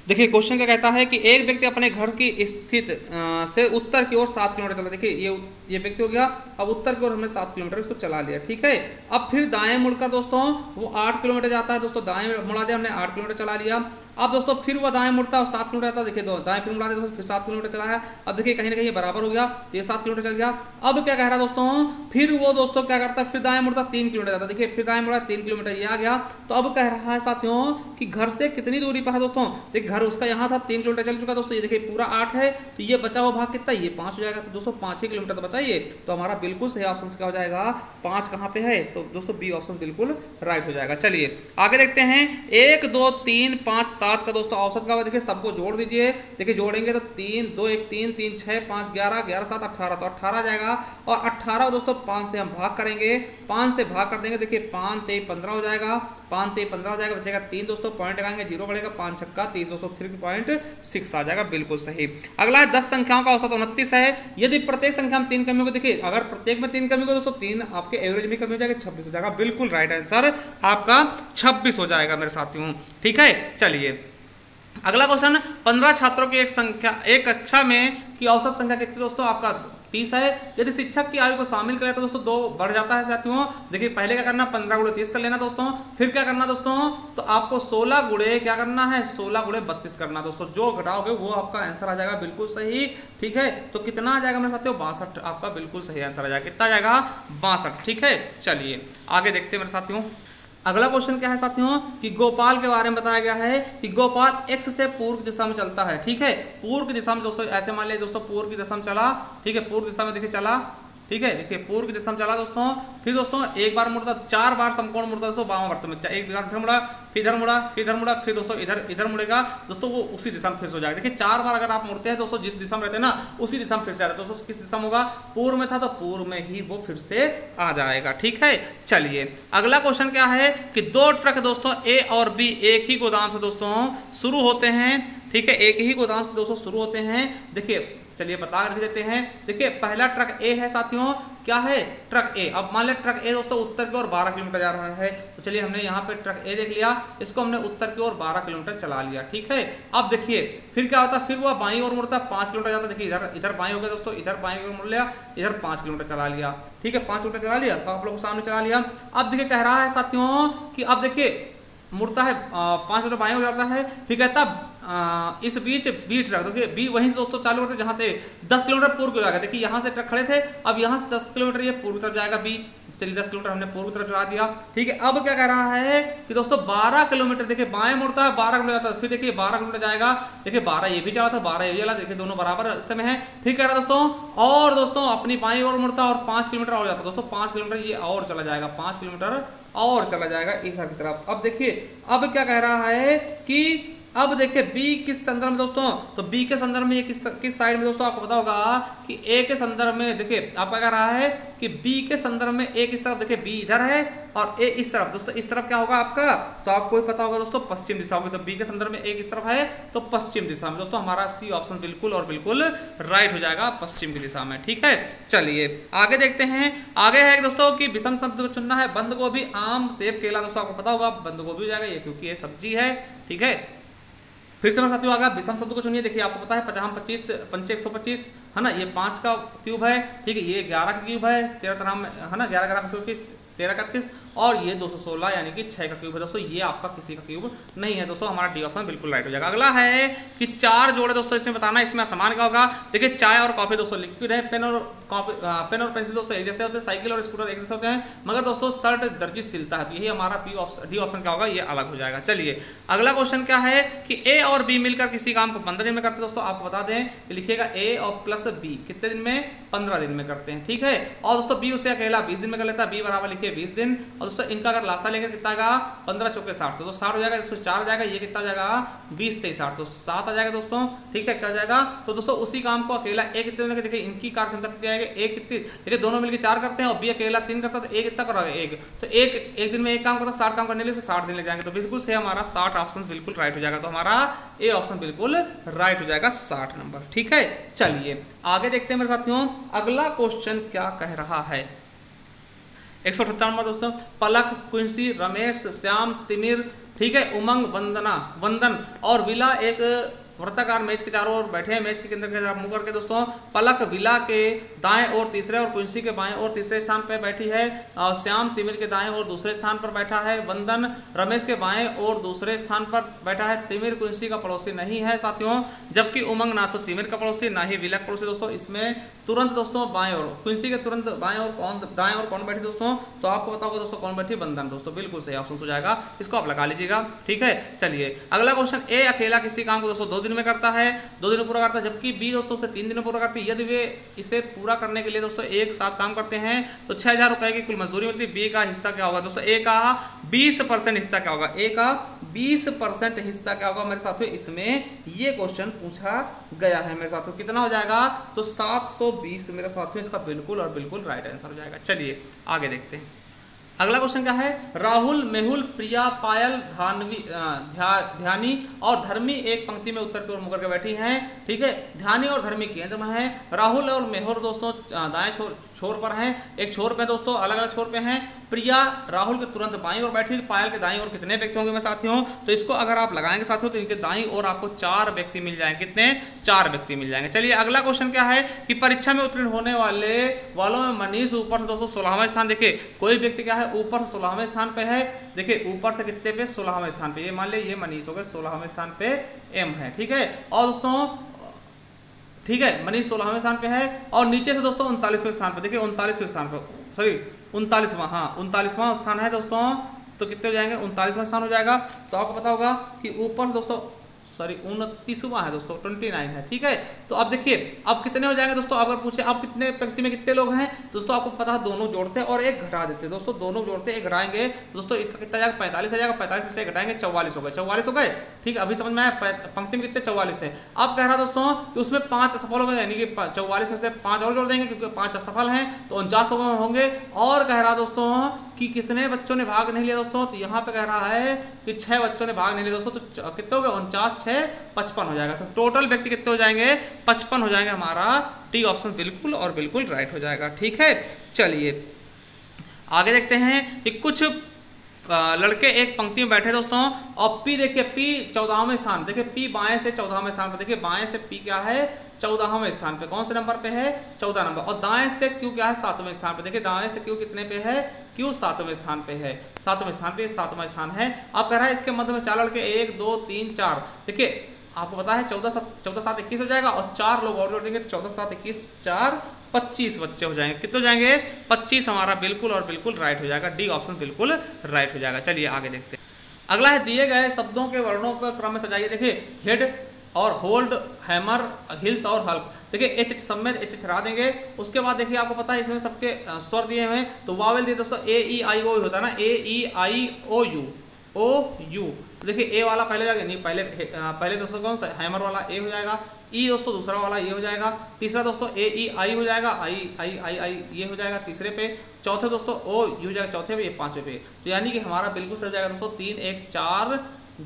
देखिए क्वेश्चन क्या कहता है कि एक व्यक्ति अपने घर की स्थित से उत्तर की ओर 7 किलोमीटर चला। देखिए ये व्यक्ति हो गया, अब उत्तर की ओर हमने 7 किलोमीटर इसको चला लिया। ठीक है अब फिर दाएं मुड़कर दोस्तों वो 8 किलोमीटर जाता है। दोस्तों दाएं मुड़ा दिया हमने 8 किलोमीटर चला लिया। अब दोस्तों फिर वो दाएं मुड़ता है और 7 किलोमीटर आता है। देखिए दाएं फिर मुड़ा दिया दोस्तों, फिर 7 किलोमीटर चला है। अब देखिए कहीं ना कहीं बराबर हो गया, ये 7 किलोमीटर चल गया। अब क्या कह रहा है दोस्तों फिर वो दोस्तों क्या करता है फिर दाएं मुड़ता 3 किलोमीटर जाता है। देखिए फिर दाएं मुड़ा 3 किलोमीटर ये आ गया। तो अब कह रहा है साथियों कि घर से कितनी दूरी पर है दोस्तों। देखिए घर उसका यहाँ था 3 किलोमीटर चल चुका दोस्तों, ये देखिए पूरा 8 है तो ये बचा हुआ भाग कितना ये 5 हो जाएगा। तो दोस्तों 5 ही किलोमीटर तो बचा ये, तो हमारा बिल्कुल सही ऑप्शन क्या हो जाएगा 5 कहाँ पे है, तो दोस्तों बी ऑप्शन बिल्कुल राइट हो जाएगा। चलिए आगे देखते हैं 1 2 3 5 7 का दोस्तों औसत का देखिए सबको जोड़ दीजिए। देखिए जोड़ेंगे तो 3 2 1 3 3 6 5 11 11 7 18, तो 18 जाएगा और 18 दोस्तों 5 से हम भाग करेंगे, 5 से भाग कर देंगे। देखिए 5 3 15 हो जाएगा, 5 3 15 हो जाएगा, बचेगा 3 दोस्तों, पॉइंट लगाएंगे 0 बढ़ेगा, 5 छक्का 30 दोस्तों 3.6 आ जाएगा बिल्कुल सही। अगला है 10 संख्याओं का औसत 29 है। यदि प्रत्येक संख्या में 3 कमी होगी, देखिए अगर प्रत्येक में 3 कमी होगी दोस्तों 3 आपके एवरेज में कमी हो जाएगी 26 हो जाएगा। बिल्कुल राइट आंसर आपका 26 हो जाएगा मेरे साथियों। ठीक है चलिए अगला क्वेश्चन 15 छात्रों की एक कक्षा में की औसत संख्या कितनी दोस्तों आपका 30 है। यदि शिक्षक की आयु को शामिल करें तो दोस्तों 2 बढ़ जाता है साथियों। देखिए पहले क्या करना 15 गुणे 30 कर लेना दोस्तों, फिर क्या करना दोस्तों तो आपको 16 गुणे क्या करना है 16 गुणे 32 करना दोस्तों, जो घटाओगे वो आपका आंसर आ जाएगा बिल्कुल सही। ठीक है तो कितना आ जाएगा मेरे साथियों 62 आपका बिल्कुल सही आंसर आ जाएगा। कितना आ जाएगा 62। ठीक है चलिए आगे देखते हैं मेरे साथियों। अगला क्वेश्चन क्या है साथियों कि गोपाल के बारे में बताया गया है कि गोपाल एक्स से पूर्व दिशा में चलता है। ठीक है पूर्व की दिशा में दोस्तों ऐसे मान लिया दोस्तों पूर्व की दिशा में चला। ठीक है पूर्व दिशा में देखिए चला। ठीक है देखिए पूर्व की दिशा में चला दोस्तों, फिर दोस्तों एक बार मुड़ता 4 बार समकोण मुड़ता दोस्तों बामा वर्त में, एक बार इधर मुड़ा फिर इधर मुड़ा फिर इधर मुड़ा फिर दोस्तों इधर मुड़ेगा दोस्तों, वो उसी दिशा में फिर से हो जाएगा। देखिए 4 बार अगर आप मुड़ते हैं दोस्तों जिस दिशा में रहते हैं ना उसी दिशा में फिर से आ जाता है दोस्तों। किस दिशा में होगा पूर्व में था तो पूर्व में ही वो फिर से आ जाएगा। ठीक है चलिए अगला क्वेश्चन क्या है कि 2 ट्रक दोस्तों ए और बी एक ही गोदाम से दोस्तों शुरू होते हैं। ठीक है एक ही गोदाम से दोस्तों शुरू होते हैं। देखिए चलिए बता कर देते हैं। देखिए पहला ट्रक ए है साथियों, क्या है ट्रक ए। अब मान लिया ट्रक ए दोस्तों उत्तर की ओर 12 किलोमीटर जा रहा है, तो चलिए हमने यहाँ पे ट्रक ए देख लिया, इसको हमने उत्तर की ओर 12 किलोमीटर चला लिया। ठीक है अब देखिए फिर क्या होता है फिर वह बाईं ओर मुड़ता 5 किलोमीटर जाता है। देखिए इधर बाईं हो गया दोस्तों, इधर बाईं ओर मुड़ लिया, इधर 5 किलोमीटर चला लिया। ठीक है 5 किलोमीटर चला लिया तो आप लोग को सामने चला लिया। अब देखिए कह रहा है साथियों कि अब देखिए मुड़ता है 5 किलोमीटर बाईं हो जाता है, फिर कहता इस बीच बी ट्रक देखिए बी वहीं से दोस्तों चालू होता है जहां से 10 किलोमीटर पूर्व को जाएगा। देखिए यहाँ से ट्रक खड़े थे, अब यहाँ से 10 किलोमीटर ये पूर्व तरफ जाएगा बी। चलिए 10 किलोमीटर हमने पूर्व तरफ चला दिया। ठीक है अब क्या कह रहा है कि दोस्तों 12 किलोमीटर देखिए बाएं मुड़ता है 12 किलोमीटर जाता है, फिर देखिए 12 किलोमीटर जाएगा। देखिए 12 ये भी चला था 12 ये भी चला, देखिए दोनों बराबर समय है। ठीक कह रहा है दोस्तों और दोस्तों अपनी बाईं ओर मुड़ता और 5 किलोमीटर और जाता है दोस्तों, 5 किलोमीटर ये और चला जाएगा, 5 किलोमीटर और चला जाएगा इस की तरफ। अब देखिए अब क्या कह रहा है कि अब देखिए B किस संदर्भ में दोस्तों, तो B के संदर्भ में ये किस साइड में दोस्तों आपको पता होगा कि A के संदर्भ में देखिए आपका कह रहा है कि B के संदर्भ में A किस तरफ, देखिए B इधर है और A इस तरफ दोस्तों, इस तरफ क्या होगा आपका तो आपको भी पता होगा दोस्तों पश्चिम दिशा होगी। तो B के संदर्भ में A किस तरफ है तो पश्चिम दिशा में दोस्तों, हमारा C ऑप्शन बिल्कुल और बिल्कुल राइट हो जाएगा पश्चिम की दिशा में। ठीक है चलिए आगे देखते हैं। आगे है दोस्तों कि विषम शब्द को चुनना है, बंद गोभी आम सेब केला। दोस्तों आपको पता होगा बंद गोभी हो जाएगा ये क्योंकि ये सब्जी है। ठीक है फिर से मेरे साथियों आ गया विषम शब्द को चुनिए। देखिए आपको पता है 50 25 पंचे 125 है ना, ये 5 का क्यूब है, ठीक है, ये 11 का क्यूब है, 13 तरह में है ना, 11 11 121 13 का 31 और ये 216 यानी कि 6 का क्यूब है दोस्तों। ये आपका किसी का क्यूब नहीं है दोस्तों, हमारा डी ऑप्शन बिल्कुल राइट हो जाएगा। अगला है कि 4 जोड़े दोस्तों इसमें बताना, इसमें समान क्या होगा। देखिए चाय और कॉफी दोस्तों लिक्विड है, पेन और पेंसिल दोस्तों एक जैसे होते हैं, साइकिल और स्कूटर एक जैसे होते हैं, मगर दोस्तों शर्ट दर्जी सिलता है, तो यही हमारा डी ऑप्शन क्या होगा, ये अलग हो जाएगा। चलिए अगला क्वेश्चन क्या है कि ए और बी मिलकर किसी काम को 15 दिन में करते हैं दोस्तों। आपको बता दें कि लिखिएगा ए और प्लस बी कितने दिन में, 15 दिन में करते हैं, ठीक है। और दोस्तों बी उसे अकेला 20 दिन में कर लेता है, बी बराबर लिखिए 20 दिन। और दोस्तों इनका अगर लासा लेकर कितना आएगा, 15 चौके 60, तो 60 हो जाएगा, 104 हो जाएगा, ये कितना हो जाएगा 20 23 60, तो 7 आ जाएगा दोस्तों, ठीक है। क्या हो जाएगा, तो दोस्तों उसी काम को अकेला ए कितने दिन में, देखिए इनकी कार्य क्षमता कितनी आएगी, ए कितनी, देखिए दोनों मिलकर 4 करते हैं और बी अकेला 3 करता है, तो ए कितना करोगे 1, तो एक दिन में एक काम करता है, 60 काम करने के लिए 60 दिन लग जाएंगे, तो बिल्कुल से हमारा 60 ऑप्शन बिल्कुल राइट हो जाएगा। तो हमारा ए ऑप्शन बिल्कुल राइट हो जाएगा 60 नंबर, ठीक है। चलिए आगे देखते हैं मेरे साथियों, अगला क्वेश्चन क्या कह रहा है। 178 नंबर दोस्तों, पलक, क्विंसी, रमेश, श्याम, तिमिर, ठीक है, उमंग, वंदन और विला एक वृत्ताकार मेज के चारों ओर बैठे हैं, मेज के केंद्र के तरफ मुंह करके दोस्तों। पलक विला के दाएं और तीसरे और कुंसी के बाएं और तीसरे स्थान पर बैठी है, और श्याम तिमिर के दाएं और दूसरे स्थान पर बैठा है, वंदन रमेश के बाएं और दूसरे स्थान पर बैठा है, तिमिर कुंसी का पड़ोसी नहीं है साथियों, जबकि उमंग ना तो तिमिर का पड़ोसी ना ही विला का पड़ोसी दोस्तों। इसमें तुरंत दोस्तों बाएं और कुंसी के तुरंत बाएं और दाएं और कौन बैठी दोस्तों, तो आपको पता होगा दोस्तों कौन बैठी, वंदन दोस्तों, बिल्कुल सही ऑप्शन हो जाएगा, इसको आप लगा लीजिएगा, ठीक है। चलिए अगला क्वेश्चन, ए अकेला किसी काम को दोस्तों 2 दिन में करता है, 2 दिन में पूरा करता है, जबकि बी दोस्तों से 3 दिन में पूरा करती है। यदि वे इसे पूरा करने के लिए दोस्तों एक साथ काम करते हैं तो 6000 रुपए की कुल मजदूरी मिलती है। बी का हिस्सा क्या होगा दोस्तों, ए का 20% हिस्सा क्या होगा, ए का 20% हिस्सा क्या होगा मेरे साथियों, इसमें ये क्वेश्चन पूछा गया है मेरे साथियों। कितना हो जाएगा, तो 720 मेरे साथियों, इसका बिल्कुल और बिल्कुल राइट आंसर हो जाएगा। चलिए आगे देखते हैं, अगला क्वेश्चन क्या है। राहुल, मेहुल, प्रिया, पायल, ध्यानी और धर्मी एक पंक्ति में उत्तर की ओर मुड़ करके बैठी हैं, ठीक है। ध्यानी और धर्मी केंद्र में है, राहुल और मेहुल दोस्तों दाएं छोर पर हैं, एक छोर पे दोस्तों, अलग अलग छोर पे हैं। प्रिया राहुल के तुरंत बाईं ओर बैठी, पायल के दाईं ओर कितने व्यक्ति होंगे मेरे साथियों, तो इसको अगर आप लगाएंगे साथियों तो इनके दाईं ओर आपको 4 व्यक्ति मिल जाएंगे। कितने, 4 व्यक्ति मिल जाएंगे। चलिए अगला क्वेश्चन क्या है कि परीक्षा में उत्तीर्ण होने वालों में मनीष ऊपर से दोस्तों 16वें स्थान, देखिए कोई व्यक्ति क्या है ऊपर 16वें स्थान पे है, देखिए ऊपर से कितने पे, 16वें स्थान पे, ये मान लिया ये मनीष हो गए 16वें स्थान पे एम है, ठीक है। और दोस्तों ठीक है, मनीष 16वें स्थान पे है, और नीचे से दोस्तों 39वें स्थान पे, देखिए 39वें स्थान पे, सॉरी 39वां, हाँ 39वां स्थान है दोस्तों, तो कितने हो जाएंगे, 39वां स्थान हो जाएगा। तो आपको पता होगा कि ऊपर दोस्तों सॉरी 29वां है दोस्तों, 29 है, ठीक है। तो अब देखिए अब कितने हो जाएंगे दोस्तों, अगर पूछे अब कितने पंक्ति में कितने लोग हैं दोस्तों, आपको पता है दोनों जोड़ते हैं और एक घटा देते हैं दोस्तों, दोनों जोड़ते एक घटाएंगे दोस्तों, इसका कितना जाएगा 45 आ जाएगा, 45 में से घटाएंगे 44 हो गए, 44 हो गए, ठीक है। अभी समझ में आया, पंक्ति में कितने 44 है। अब कह रहा दोस्तों कि उसमें 5 असफल हो गए, यानी कि 44 में से 5 और जोड़ देंगे क्योंकि 5 असफल हैं, तो 49 होंगे। और कह रहा दोस्तों कि कितने बच्चों ने भाग नहीं लिया दोस्तों, तो यहाँ पे कह रहा है कि 6 बच्चों ने भाग नहीं लिया दोस्तों, तो कितने हो गए 49 6 55 हो जाएगा। तो टोटल व्यक्ति कितने हो जाएंगे, 55 हो जाएंगे। हमारा टी ऑप्शन बिल्कुल और बिल्कुल राइट हो जाएगा, ठीक है। चलिए आगे देखते हैं कि कुछ लड़के एक पंक्ति में बैठे दोस्तों, और पी देखिए, पी 14वें स्थान, देखिए पी बाएं से 14वें स्थान पर, देखिए बाएं से पी क्या है 14वें स्थान पे, कौन से नंबर पे है 14 नंबर, और दाएं से क्यू क्या है 7वें स्थान पे, देखिए दाएं से क्यू कितने पे है, क्यू 7वें स्थान पे है, 7वें स्थान पे 7वां स्थान है। अब कह रहा है इसके मध्य में 4 लड़के 1 2 3 4, देखिए आपको पता है 14 7 21 हो जाएगा, और 4 लोग और जोड़ देंगे 14 7 21 4 25 बच्चे हो जाएंगे। कितने हो जाएंगे 25, हमारा बिल्कुल और बिल्कुल राइट हो जाएगा, डी ऑप्शन बिल्कुल राइट हो जाएगा। चलिए आगे देखते हैं, अगला है दिए गए शब्दों के वर्णों का क्रम में सजाइए। देखिए हेड और होल्ड, हैमर, हिल्स और हल्क, देखिए एच एच सब में एच एच हटा देंगे। उसके बाद देखिए आपको पता है इसमें सबके स्वर दिए हुए हैं, तो वावेल दिए दोस्तों ए ई आई ओ होता है ना, ए ई आई ओ यू, देखिए ए वाला पहले जाएगा, नहीं पहले दोस्तों कौन सा हैमर वाला ए हो जाएगा, ई दोस्तों दूसरा वाला ये हो जाएगा, तीसरा दोस्तों ए ई आई हो जाएगा, आई ये हो जाएगा तीसरे पे, चौथे दोस्तों ओ यू जाएगा चौथे पे, ये 5वें पे, तो यानी कि हमारा बिल्कुल सही हो जाएगा दोस्तों 3 1 4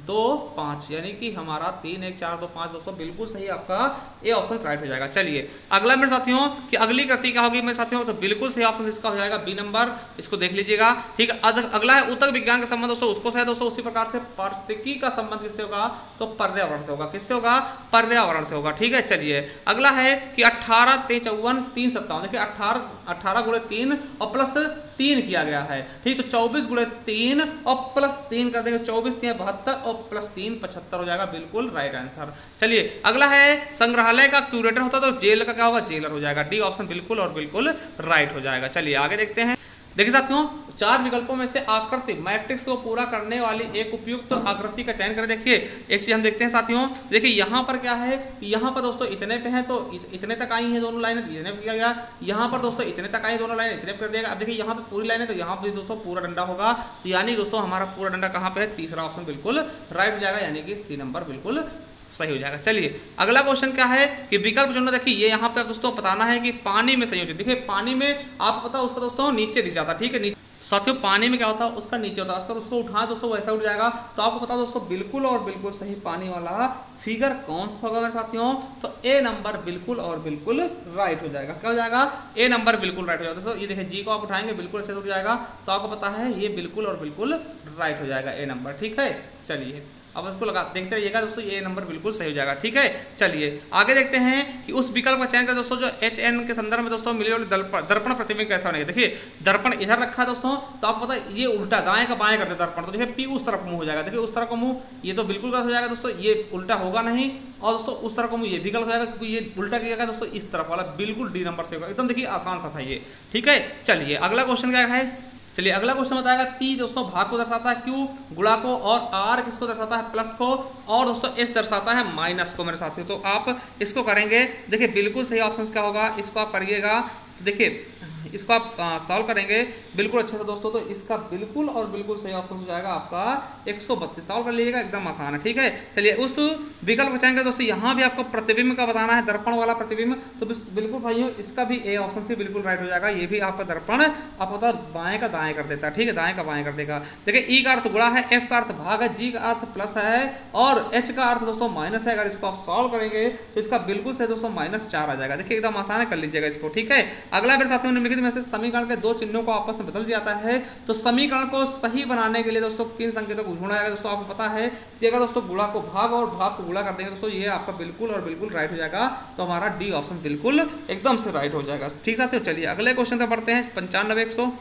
2 5, यानी कि हमारा 3 1 4 2 5 दोस्तों बिल्कुल सही आपका ए ऑप्शन राइट हो जाएगा। चलिए अगला मेरे साथियों कि अगली कृति क्या होगी मेरे साथियों, तो बिल्कुल सही ऑप्शन इसका हो जाएगा बी नंबर, इसको देख लीजिएगा। ठीक है, अगला है ऊतक विज्ञान का संबंध दोस्तों उत्कों से है दोस्तों। उसी प्रकार से पारिस्थितिकी का संबंध किससे होगा, तो पर्यावरण से होगा। किससे होगा, पर्यावरण से होगा। ठीक है, चलिए अगला है कि 18 3 54 3 57, देखिए 18 गुणे 3 और प्लस 3 किया गया है। ठीक, तो 24 गुणे 3 और प्लस 3 कर देंगे, 24 3 72 और प्लस 3 75 हो जाएगा, बिल्कुल राइट आंसर। चलिए अगला है संग्रहालय का क्यूरेटर होता तो जेल का क्या होगा, जेलर हो जाएगा। डी ऑप्शन बिल्कुल और बिल्कुल राइट हो जाएगा। चलिए आगे देखते हैं। देखिए साथियों 4 विकल्पों में से आकृति मैट्रिक्स को पूरा करने वाली एक उपयुक्त तो आकृति का चयन करें। देखिए एक चीज हम देखते हैं साथियों, देखिए यहाँ पर क्या है, यहाँ पर दोस्तों इतने पे हैं तो इतने तक आई हैं दोनों लाइनें, इतने पे किया गया। यहाँ पर दोस्तों इतने तक आई दोनों लाइनें, इतने पे कर दिया। अब देखिए यहाँ पे पूरी लाइन है तो यहाँ पर दोस्तों पूरा डंडा होगा, तो यानी दोस्तों हमारा पूरा डंडा कहाँ पे है, तीसरा ऑप्शन बिल्कुल राइट हो जाएगा, यानी कि सी नंबर बिल्कुल सही हो जाएगा। चलिए अगला क्वेश्चन क्या है कि विकल्प चुनना। देखिए ये यहाँ पे दोस्तों बताना है कि पानी में संयोजित, देखिए पानी में आपको पता है उसका दोस्तों नीचे दिख जाता। ठीक है, साथियों पानी में क्या होता है, उसका नीचे होता है, अगर उसको उठा दोस्तों वैसा उठ जाएगा। तो आपको पता है दोस्तों बिल्कुल और बिल्कुल सही पानी वाला फिगर कौन सा होगा मेरे साथियों, तो ए नंबर बिल्कुल और बिल्कुल राइट हो जाएगा। क्या हो जाएगा, ए नंबर बिल्कुल राइट हो जाएगा। दोस्तों ये देखिए जी को आप उठाएंगे बिल्कुल अच्छे से उठ जाएगा, तो आपको पता है ये बिल्कुल और बिल्कुल राइट हो जाएगा ए नंबर। ठीक है, चलिए अब इसको लगा देखते रहिएगा दोस्तों, ये नंबर बिल्कुल सही हो जाएगा। ठीक है, चलिए आगे देखते हैं कि उस विकल्प का चयन करें दोस्तों जो HN के संदर्भ में दोस्तों मिले वाले दर्पण प्रतिबिंब कैसा बनेगा। देखिए दर्पण इधर रखा है दोस्तों, तो आपको पता है ये उल्टा दाएं का बाएं करते दर्पण, तो देखिए P उस तरफ मुंह हो जाएगा। देखिए उस तरफ का मुंह, ये तो बिल्कुल गलत हो जाएगा दोस्तों, ये उल्टा होगा नहीं। और दोस्तों उस तरफ का मुंह ये भी गलत हो जाएगा क्योंकि ये उल्टा किया गया दोस्तों, इस तरफ वाला बिल्कुल डी नंबर से होगा। एकदम देखिए आसान सा था ये। ठीक है, चलिए अगला क्वेश्चन क्या है। चलिए अगला क्वेश्चन बताएगा P दोस्तों भाग को दर्शाता है, Q गुणा को, और R किसको दर्शाता है, प्लस को, और दोस्तों S दर्शाता है माइनस को मेरे साथियों। तो आप इसको करेंगे, देखिए बिल्कुल सही ऑप्शन क्या होगा, इसको आप करिएगा। तो देखिए इसको आप सॉल्व करेंगे बिल्कुल अच्छे से दोस्तों, तो इसका बिल्कुल और बिल्कुल सही ऑप्शन हो जाएगा आपका 132। सॉल्व कर लीजिएगा, एकदम आसान है। ठीक है, चलिए उस विकल्प बचाएंगे दोस्तों, यहाँ भी आपको प्रतिबिंब का बताना है, दर्पण वाला प्रतिबिंब, तो बिल्कुल भाइयों इसका भी ए ऑप्शन से बिल्कुल राइट हो जाएगा। ये भी आपका दर्पण आप पता बाएं का दाएं कर देता है। ठीक है, दाएं का बाएं कर देगा। देखिए ई का अर्थ गुणा है, एफ का अर्थ भाग है, जी का अर्थ प्लस है, और एच का अर्थ दोस्तों माइनस है। अगर इसको आप सॉल्व करेंगे तो इसका बिल्कुल सही दोस्तों -4 आ जाएगा। देखिए एकदम आसान है, कर लीजिएगा इसको। ठीक है, अगला मेरे साथियों निम्नलिखित में से समीकरण के 2 चिन्हों को आपस में बदल जाता है, तो समीकरण को सही बनाने के लिए दोस्तों किन संकेतों को ढूंढा जाएगा। दोस्तों आपको पता है कि अगर दोस्तों गुणा को भाग और भाग को गुणा कर देंगे दोस्तों, ये आपका बिल्कुल और बिल्कुल राइट हो जाएगा। तो हमारा डी ऑप्शन बिल्कुल एकदम से राइट हो जाएगा। ठीक साथियों, चलिए अगले क्वेश्चन पे बढ़ते हैं। 95 100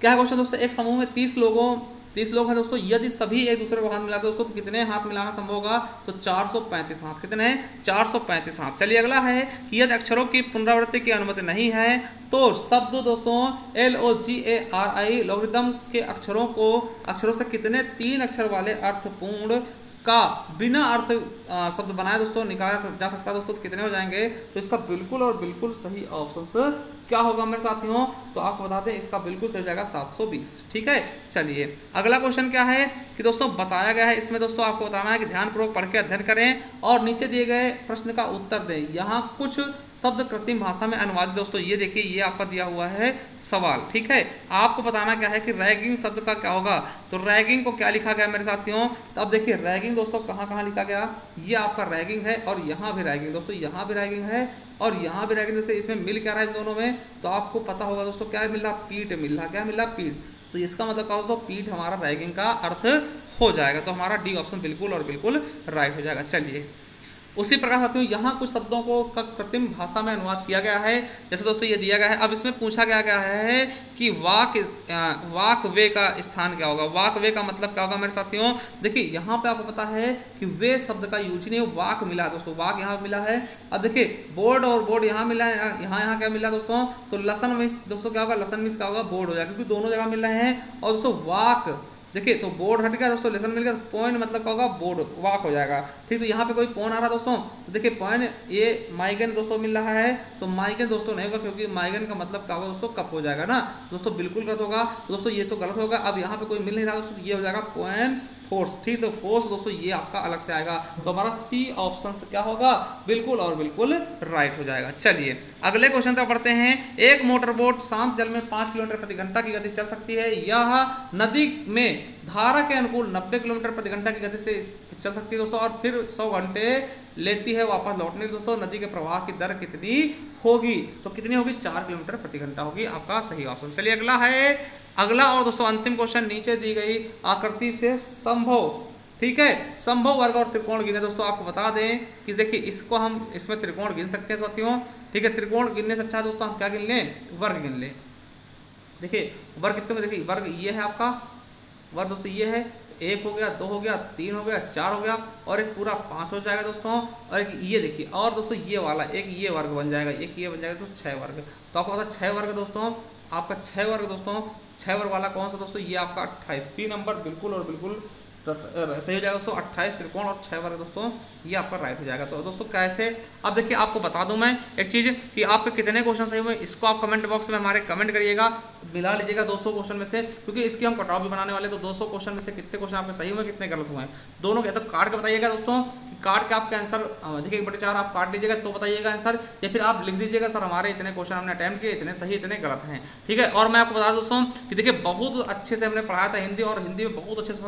क्या है क्वेश्चन दोस्तों, एक समूह में 30 लोग हैं दोस्तों, यदि सभी एक दूसरे को हाथ मिलाते दोस्तों तो कितने हाथ मिलाना संभव होगा, तो 435 हाथ। कितने हैं, 435 हाथ। चलिए अगला है कि यदि अक्षरों की पुनरावृत्ति की अनुमति नहीं है तो शब्द दोस्तों LOGARI लॉगरिदम के अक्षरों से कितने 3 अक्षर वाले अर्थपूर्ण का बिना अर्थ शब्द बनाए दोस्तों निकाला जा सकता है दोस्तों, तो कितने हो जाएंगे। तो इसका बिल्कुल और बिल्कुल सही ऑप्शन क्या होगा मेरे साथियों, तो आपको बता दें इसका बिल्कुल सही हो जाएगा 720। ठीक है, चलिए अगला क्वेश्चन क्या है कि दोस्तों बताया गया है, इसमें दोस्तों आपको बताना है कि ध्यानपूर्वक पढ़ के अध्ययन करें और नीचे दिए गए प्रश्न का उत्तर दें। यहाँ कुछ शब्द कृत्रिम भाषा में अनुवादित दोस्तों, ये देखिए ये आपका दिया हुआ है सवाल। ठीक है, आपको बताना क्या है कि रैगिंग शब्द का क्या होगा, तो रैगिंग को क्या लिखा गया मेरे साथियों, तो अब देखिए रैगिंग दोस्तों कहाँ कहाँ लिखा गया, ये आपका रैगिंग है और यहाँ भी रैगिंग दोस्तों, यहाँ भी रैगिंग है और यहाँ भी रैगिंग। जैसे इसमें मिल क्या रहा है दोनों में, तो आपको पता होगा दोस्तों क्या मिल रहा, पीठ मिल रहा, क्या मिल रहा, पीठ। तो इसका मतलब क्या होगा, पीठ हमारा रैगिंग का अर्थ हो जाएगा। तो हमारा डी ऑप्शन बिल्कुल और बिल्कुल राइट हो जाएगा। चलिए उसी प्रकार साथियों यहाँ कुछ शब्दों को कृत्रिम भाषा में अनुवाद किया गया है, जैसे दोस्तों ये दिया गया है। अब इसमें पूछा गया है कि वाक वे का स्थान क्या होगा। वाक वे का मतलब क्या होगा मेरे साथियों, देखिए यहाँ पे आपको पता है कि वे शब्द का यूज नहीं, वाक मिला है दोस्तों, वाक यहाँ मिला है। अब देखिए बोर्ड और बोर्ड यहाँ मिला है, यहाँ क्या मिला दोस्तों, तो लसन मिस दोस्तों क्या होगा, लसन मिस क्या होगा, बोर्ड हो जाएगा, क्योंकि दोनों जगह मिल रहे हैं। और दोस्तों वाक देखिए तो बोर्ड हट गया दोस्तों, लेसन मिल गया, तो पॉइंट मतलब क्या होगा, बोर्ड वाक हो जाएगा। ठीक, तो यहाँ पे कोई पॉइंट आ रहा दोस्तों, तो देखिए पॉइंट ये माइगन दोस्तों मिल रहा है, तो माइगन दोस्तों नहीं होगा क्योंकि माइगन का मतलब क्या होगा दोस्तों, कप हो जाएगा ना दोस्तों, बिल्कुल गलत होगा। दोस्तों ये तो गलत होगा। अब यहाँ पे कोई मिल नहीं रहा दोस्तों, ये हो जाएगा पॉइंट फोर्स, ठीक। तो फोर्स दोस्तों ये आपका अलग से आएगा, तो हमारा सी ऑप्शन से क्या होगा, बिल्कुल और बिल्कुल राइट हो जाएगा। चलिए अगले क्वेश्चन तक पढ़ते हैं। एक मोटर बोट शांत जल में 5 किलोमीटर प्रति घंटा की गति से चल सकती है। यह नदी में धारा के अनुकूल 90 किलोमीटर प्रति घंटा की गति से चल सकती है दोस्तों, और फिर 100 घंटे लेती है वापस लौटने। दोस्तों नदी के प्रवाह की दर कितनी होगी, तो कितनी होगी, 4 किलोमीटर प्रति घंटा होगी, आपका सही ऑप्शन। चलिए अगला और दोस्तों अंतिम क्वेश्चन, नीचे दी गई आकृति से संभव, ठीक है, संभव वर्ग और त्रिकोण गिने। दोस्तों आपको बता दें कि देखिए इसको हम इसमें त्रिकोण गिन सकते हैं साथियों, ठीक है। त्रिकोण गिनने से अच्छा है दोस्तों हम क्या गिन लें, वर्ग गिन लें। देखिए वर्ग कितने, देखिए वर्ग ये है आपका, वर्ग दोस्तों ये है, 1 हो गया, 2 हो गया, 3 हो गया, 4 हो गया, और एक पूरा 5 हो जाएगा दोस्तों। और एक ये देखिए, और दोस्तों ये वाला एक ये वर्ग बन जाएगा, एक ये बन जाएगा दोस्तों 6 वर्ग। तो आपको पता 6 वर्ग दोस्तों, आपका 6 वर्ग दोस्तों, 6 वर्ग वाला कौन सा दोस्तों, ये आपका 28 पी नंबर बिल्कुल और बिल्कुल सही हो जाएगा दोस्तों। 28 त्रिकोण और 6 वर्ग दोस्तों, ये आपका राइट हो जाएगा। तो दोस्तों कैसे, अब देखिए आपको बता दूं मैं एक चीज़ कि आपके कितने क्वेश्चन सही हुए, इसको आप कमेंट बॉक्स में हमारे कमेंट करिएगा, मिला लीजिएगा 200 क्वेश्चन में से, क्योंकि इसकी हम कट ऑफ भी बनाने वाले। तो 200 क्वेश्चन में से कितने क्वेश्चन आपके सही हुए, कितने गलत हुए हैं, दोनों के। तो काट के बताइएगा दोस्तों, काट के आपके आंसर देखिए 1/4 आप काट लीजिएगा तो बताइएगा आंसर, या फिर आप लिख दीजिएगा सर हमारे इतने क्वेश्चन हमने अटेम्प्ट किए, इतने सही इतने गलत हैं, ठीक है। और मैं आपको बता दोस्तों कि देखिए बहुत अच्छे से हमने पढ़ाया था हिंदी, और हिंदी में बहुत अच्छे से